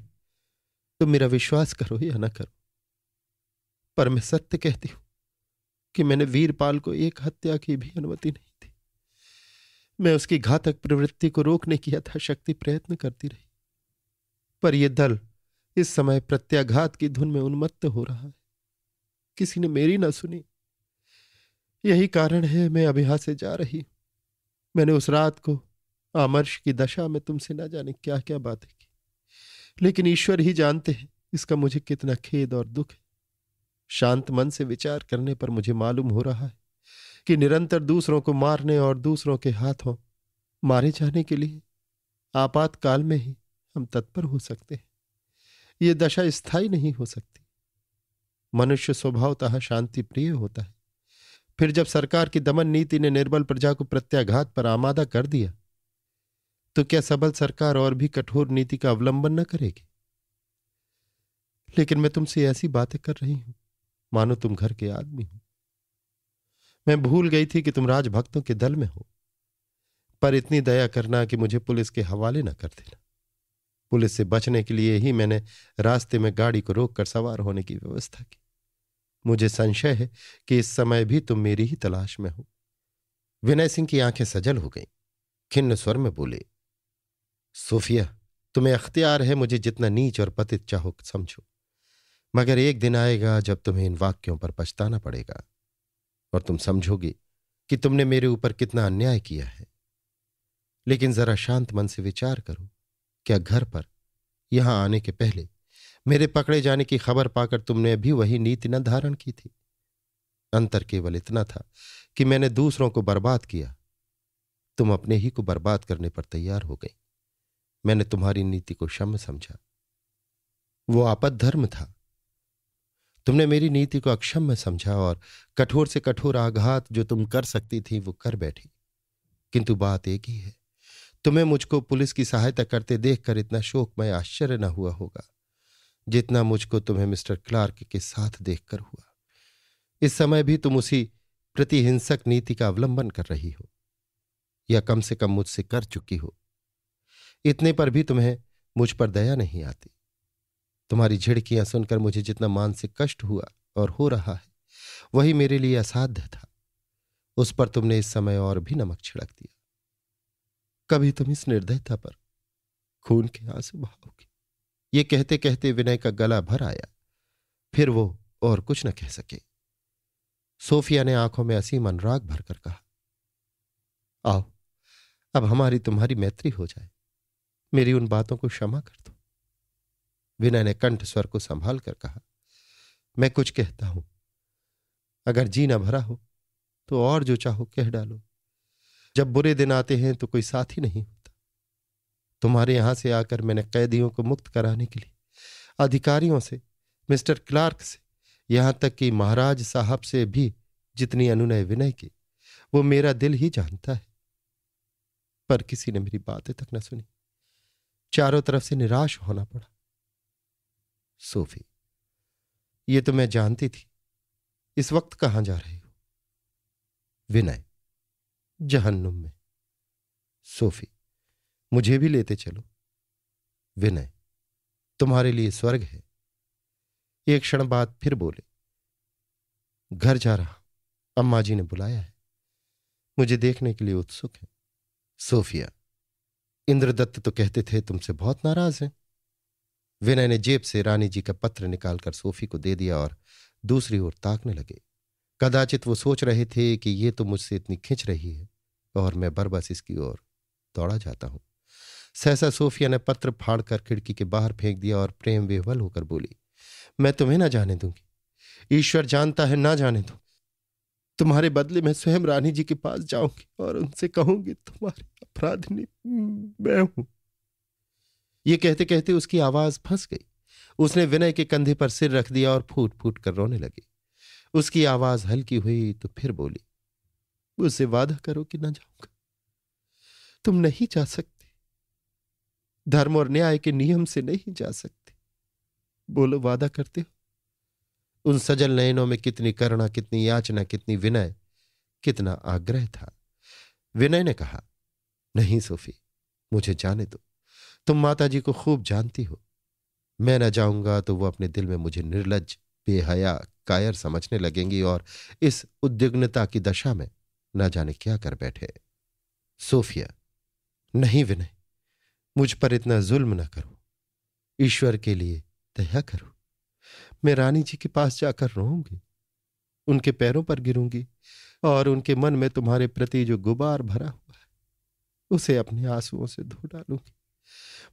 तुम मेरा विश्वास करो या न करो, पर मैं सत्य कहती हूं कि मैंने वीरपाल को एक हत्या की भी अनुमति नहीं दी। मैं उसकी घातक प्रवृत्ति को रोकने की यथाशक्ति प्रयत्न करती रही, पर यह दल इस समय प्रत्याघात की धुन में उन्मत्त हो रहा है। किसी ने मेरी ना सुनी। यही कारण है मैं अब यहां से जा रही हूं। मैंने उस रात को आमर्श की दशा में तुमसे ना जाने क्या क्या बातें की, लेकिन ईश्वर ही जानते हैं इसका मुझे कितना खेद और दुख है। शांत मन से विचार करने पर मुझे मालूम हो रहा है कि निरंतर दूसरों को मारने और दूसरों के हाथों मारे जाने के लिए आपातकाल में ही हम तत्पर हो सकते हैं। यह दशा स्थायी नहीं हो सकती। मनुष्य स्वभावतः शांति प्रिय होता है। फिर जब सरकार की दमन नीति ने निर्बल प्रजा को प्रत्याघात पर आमादा कर दिया, तो क्या सबल सरकार और भी कठोर नीति का अवलंबन न करेगी? लेकिन मैं तुमसे ऐसी बातें कर रही हूं मानो तुम घर के आदमी हो। मैं भूल गई थी कि तुम राजभक्तों के दल में हो। पर इतनी दया करना कि मुझे पुलिस के हवाले न कर देना। पुलिस से बचने के लिए ही मैंने रास्ते में गाड़ी को रोककर सवार होने की व्यवस्था की। मुझे संशय है कि इस समय भी तुम मेरी ही तलाश में हो। विनय सिंह की आंखें सजल हो गईं। खिन्न स्वर में बोले, सोफिया, तुम्हें अख्तियार है मुझे जितना नीच और पतित चाहो समझो, मगर एक दिन आएगा जब तुम्हें इन वाक्यों पर पछताना पड़ेगा और तुम समझोगी कि तुमने मेरे ऊपर कितना अन्याय किया है। लेकिन जरा शांत मन से विचार करो, क्या घर पर यहां आने के पहले मेरे पकड़े जाने की खबर पाकर तुमने अभी वही नीति न धारण की थी? अंतर केवल इतना था कि मैंने दूसरों को बर्बाद किया, तुम अपने ही को बर्बाद करने पर तैयार हो गई। मैंने तुम्हारी नीति को क्षम्य समझा, वो आपद धर्म था। तुमने मेरी नीति को अक्षम्य समझा और कठोर से कठोर आघात जो तुम कर सकती थी वो कर बैठी। किंतु बात एक ही है, तुम्हें मुझको पुलिस की सहायता करते देखकर इतना शोकमय आश्चर्य न हुआ होगा जितना मुझको तुम्हें मिस्टर क्लार्क के साथ देखकर हुआ। इस समय भी तुम उसी प्रतिहिंसक नीति का अवलंबन कर रही हो, या कम से कम मुझसे कर चुकी हो। इतने पर भी तुम्हें मुझ पर दया नहीं आती। तुम्हारी झिड़कियां सुनकर मुझे जितना मानसिक कष्ट हुआ और हो रहा है वही मेरे लिए असाध्य था। उस पर तुमने इस समय और भी नमक छिड़क दिया। कभी तुम इस निर्दयता पर खून के आंसू बहाओगे। ये कहते कहते विनय का गला भर आया। फिर वो और कुछ न कह सके। सोफिया ने आंखों में असीम अनुराग भरकर कहा, आओ अब हमारी तुम्हारी मैत्री हो जाए। मेरी उन बातों को क्षमा कर दो। विनय ने कंठ स्वर को संभाल कर कहा, मैं कुछ कहता हूं, अगर जी न भरा हो तो और जो चाहो कह डालो। जब बुरे दिन आते हैं तो कोई साथी नहीं होता। तुम्हारे यहां से आकर मैंने कैदियों को मुक्त कराने के लिए अधिकारियों से, मिस्टर क्लार्क से, यहां तक कि महाराज साहब से भी जितनी अनुनय विनय की वो मेरा दिल ही जानता है। पर किसी ने मेरी बातें तक न सुनी। चारों तरफ से निराश होना पड़ा। सोफी, ये तो मैं जानती थी। इस वक्त कहां जा रही हो? विनय, जहन्नुम में। सोफी, मुझे भी लेते चलो। विनय, तुम्हारे लिए स्वर्ग है। एक क्षण बाद फिर बोले, घर जा रहा, अम्मा जी ने बुलाया है, मुझे देखने के लिए उत्सुक है। सोफिया, इंद्रदत्त तो कहते थे तुमसे बहुत नाराज हैं। विनय ने जेब से रानी जी का पत्र निकालकर सोफी को दे दिया और दूसरी ओर ताकने लगे। कदाचित वो सोच रहे थे कि ये तो मुझसे इतनी खिंच रही है और मैं बरबस इसकी ओर दौड़ा जाता हूं। सहसा सोफिया ने पत्र फाड़कर खिड़की के बाहर फेंक दिया और प्रेम विह्वल होकर बोली, मैं तुम्हें ना जाने दूंगी, ईश्वर जानता है ना जाने दूंगी। तुम्हारे बदले मैं स्वयं रानी जी के पास जाऊंगी और उनसे कहूंगी तुम्हारी अपराधिनी मैं हूं। ये कहते कहते उसकी आवाज फंस गई। उसने विनय के कंधे पर सिर रख दिया और फूट फूट कर रोने लगी। उसकी आवाज हल्की हुई तो फिर बोली, मुझसे वादा करो कि ना जाऊंगा। तुम नहीं जा सकते, धर्म और न्याय के नियम से नहीं जा सकते। बोलो, वादा करते हो? उन सजल नयनों में कितनी करुणा, कितनी याचना, कितनी विनय, कितना आग्रह था। विनय ने कहा, नहीं सोफी, मुझे जाने दो। तुम माता जी को खूब जानती हो। मैं न जाऊंगा तो वो अपने दिल में मुझे निर्लज्ज, बेहया, कायर समझने लगेंगी और इस उद्विग्नता की दशा में न जाने क्या कर बैठे। सोफिया, नहीं विनय, मुझ पर इतना जुल्म न करो। ईश्वर के लिए दया करो। मैं रानी जी के पास जाकर रोऊंगी, उनके पैरों पर गिरूंगी और उनके मन में तुम्हारे प्रति जो गुबार भरा हुआ है उसे अपने आंसुओं से धो डालूंगी।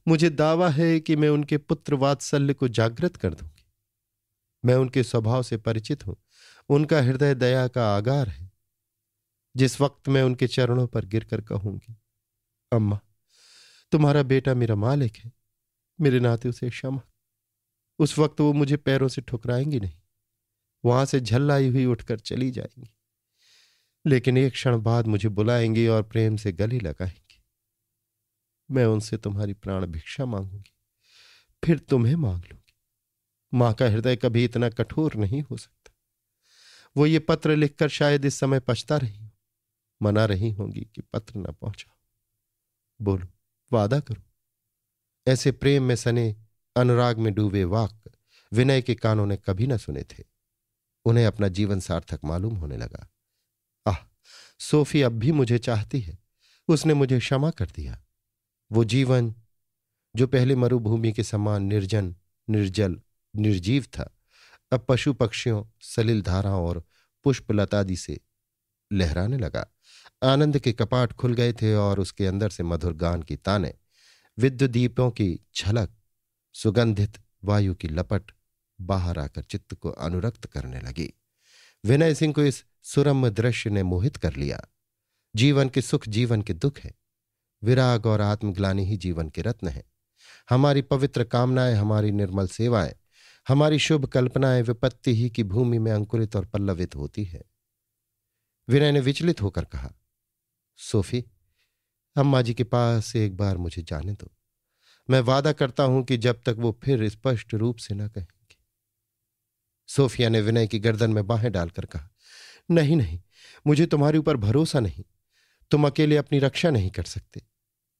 मुझे दावा है कि मैं उनके पुत्र वात्सल्य को जागृत कर दूंगी। मैं उनके स्वभाव से परिचित हूं। उनका हृदय दया का आगार है। जिस वक्त मैं उनके चरणों पर गिरकर कहूंगी, अम्मा, तुम्हारा बेटा मेरा मालिक है, मेरे नाते उसे क्षमा, उस वक्त वो मुझे पैरों से ठुकराएंगी नहीं, वहां से झल्लाई हुई उठकर चली जाएंगी। लेकिन एक क्षण बाद मुझे बुलाएंगी और प्रेम से गले लगाएंगी। मैं उनसे तुम्हारी प्राण भिक्षा मांगूंगी, फिर तुम्हें मांग लूंगी। मां का हृदय कभी इतना कठोर नहीं हो सकता। वो ये पत्र लिखकर शायद इस समय पछता रही हो, मना रही होंगी कि पत्र न पहुंचाओ। बोलो, वादा करो। ऐसे प्रेम में सने, अनुराग में डूबे वाक्य विनय के कानों ने कभी न सुने थे। उन्हें अपना जीवन सार्थक मालूम होने लगा। आह, सोफी अब भी मुझे चाहती है। उसने मुझे क्षमा कर दिया। वो जीवन जो पहले मरुभूमि के समान निर्जन, निर्जल, निर्जीव था, अब पशु पक्षियों, सलिल धाराओं और पुष्पलतादि से लहराने लगा। आनंद के कपाट खुल गए थे और उसके अंदर से मधुर गान की ताने, विद्युत दीपों की झलक, सुगंधित वायु की लपट बाहर आकर चित्त को अनुरक्त करने लगी। विनय सिंह को इस सुरम्य दृश्य ने मोहित कर लिया। जीवन के सुख जीवन के दुख है। विराग और आत्मग्लानि ही जीवन के रत्न हैं। हमारी पवित्र कामनाएं, हमारी निर्मल सेवाएं, हमारी शुभ कल्पनाएं विपत्ति ही की भूमि में अंकुरित और पल्लवित होती है। विनय ने विचलित होकर कहा, सोफी, अम्मा जी के पास एक बार मुझे जाने दो। मैं वादा करता हूं कि जब तक वो फिर स्पष्ट रूप से न कहेंगे। सोफिया ने विनय की गर्दन में बाहें डालकर कहा, नहीं नहीं, मुझे तुम्हारे ऊपर भरोसा नहीं। तुम अकेले अपनी रक्षा नहीं कर सकते।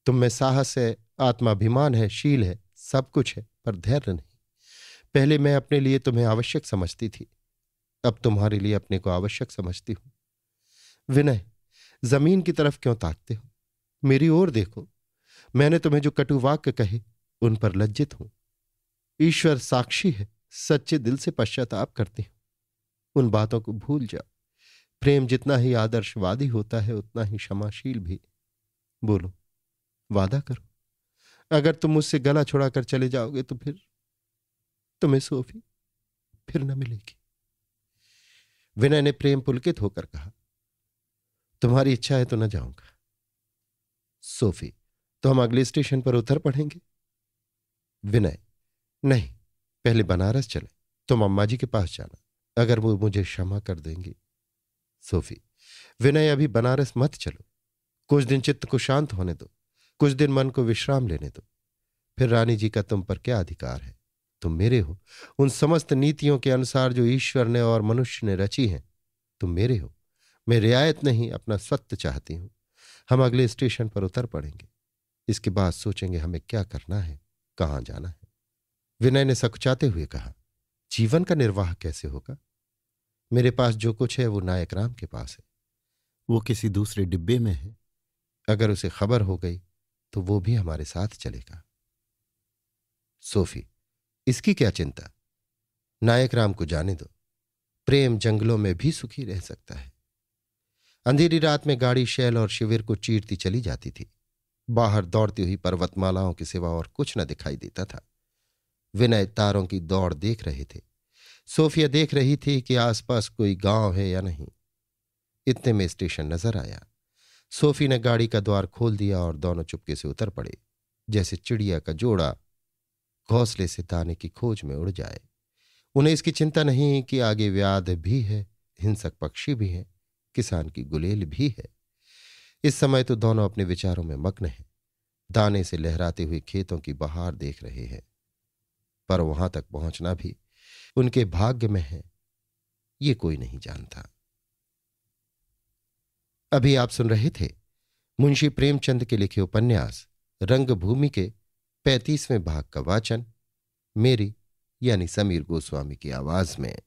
तुम में साहस है, आत्माभिमान है, शील है, सब कुछ है, पर धैर्य नहीं। पहले मैं अपने लिए तुम्हें आवश्यक समझती थी, अब तुम्हारे लिए अपने को आवश्यक समझती हूं। विनय, जमीन की तरफ क्यों ताकते हो? मेरी ओर देखो। मैंने तुम्हें जो कटु वाक्य कहे उन पर लज्जित हूं। ईश्वर साक्षी है, सच्चे दिल से पश्चाताप करती हूं। उन बातों को भूल जाओ। प्रेम जितना ही आदर्शवादी होता है उतना ही क्षमाशील भी। बोलो, वादा करो। अगर तुम मुझसे गला छुड़ाकर चले जाओगे तो फिर तुम्हें सोफी फिर न मिलेगी। विनय ने प्रेम पुलकित होकर कहा, तुम्हारी इच्छा है तो न जाऊंगा। सोफी, तो हम अगले स्टेशन पर उतर पड़ेंगे। विनय, नहीं, पहले बनारस चले। तुम अम्मा जी के पास जाना, अगर वो मुझे क्षमा कर देंगी। सोफी, विनय, अभी बनारस मत चलो। कुछ दिन चित्त को शांत होने दो, कुछ दिन मन को विश्राम लेने दो। फिर रानी जी का तुम पर क्या अधिकार है? तुम मेरे हो। उन समस्त नीतियों के अनुसार जो ईश्वर ने और मनुष्य ने रची हैं, तुम मेरे हो। मैं रियायत नहीं, अपना सत्य चाहती हूं। हम अगले स्टेशन पर उतर पड़ेंगे। इसके बाद सोचेंगे हमें क्या करना है, कहां जाना है। विनय ने सकुचाते हुए कहा, जीवन का निर्वाह कैसे होगा? मेरे पास जो कुछ है वो नायक राम के पास है। वो किसी दूसरे डिब्बे में है। अगर उसे खबर हो गई तो वो भी हमारे साथ चलेगा। सोफी, इसकी क्या चिंता? नायक राम को जाने दो। प्रेम जंगलों में भी सुखी रह सकता है। अंधेरी रात में गाड़ी शैल और शिविर को चीरती चली जाती थी। बाहर दौड़ती हुई पर्वतमालाओं के सिवा और कुछ न दिखाई देता था। विनय तारों की दौड़ देख रहे थे। सोफिया देख रही थी कि आसपास कोई गांव है या नहीं। इतने में स्टेशन नजर आया। सोफी ने गाड़ी का द्वार खोल दिया और दोनों चुपके से उतर पड़े, जैसे चिड़िया का जोड़ा घोंसले से दाने की खोज में उड़ जाए। उन्हें इसकी चिंता नहीं कि आगे व्याध भी है, हिंसक पक्षी भी है, किसान की गुलेल भी है। इस समय तो दोनों अपने विचारों में मग्न हैं, दाने से लहराते हुए खेतों की बहार देख रहे हैं। पर वहां तक पहुंचना भी उनके भाग्य में है, ये कोई नहीं जानता। अभी आप सुन रहे थे मुंशी प्रेमचंद के लिखे उपन्यास रंगभूमि के 35वें भाग का वाचन मेरी यानी समीर गोस्वामी की आवाज में।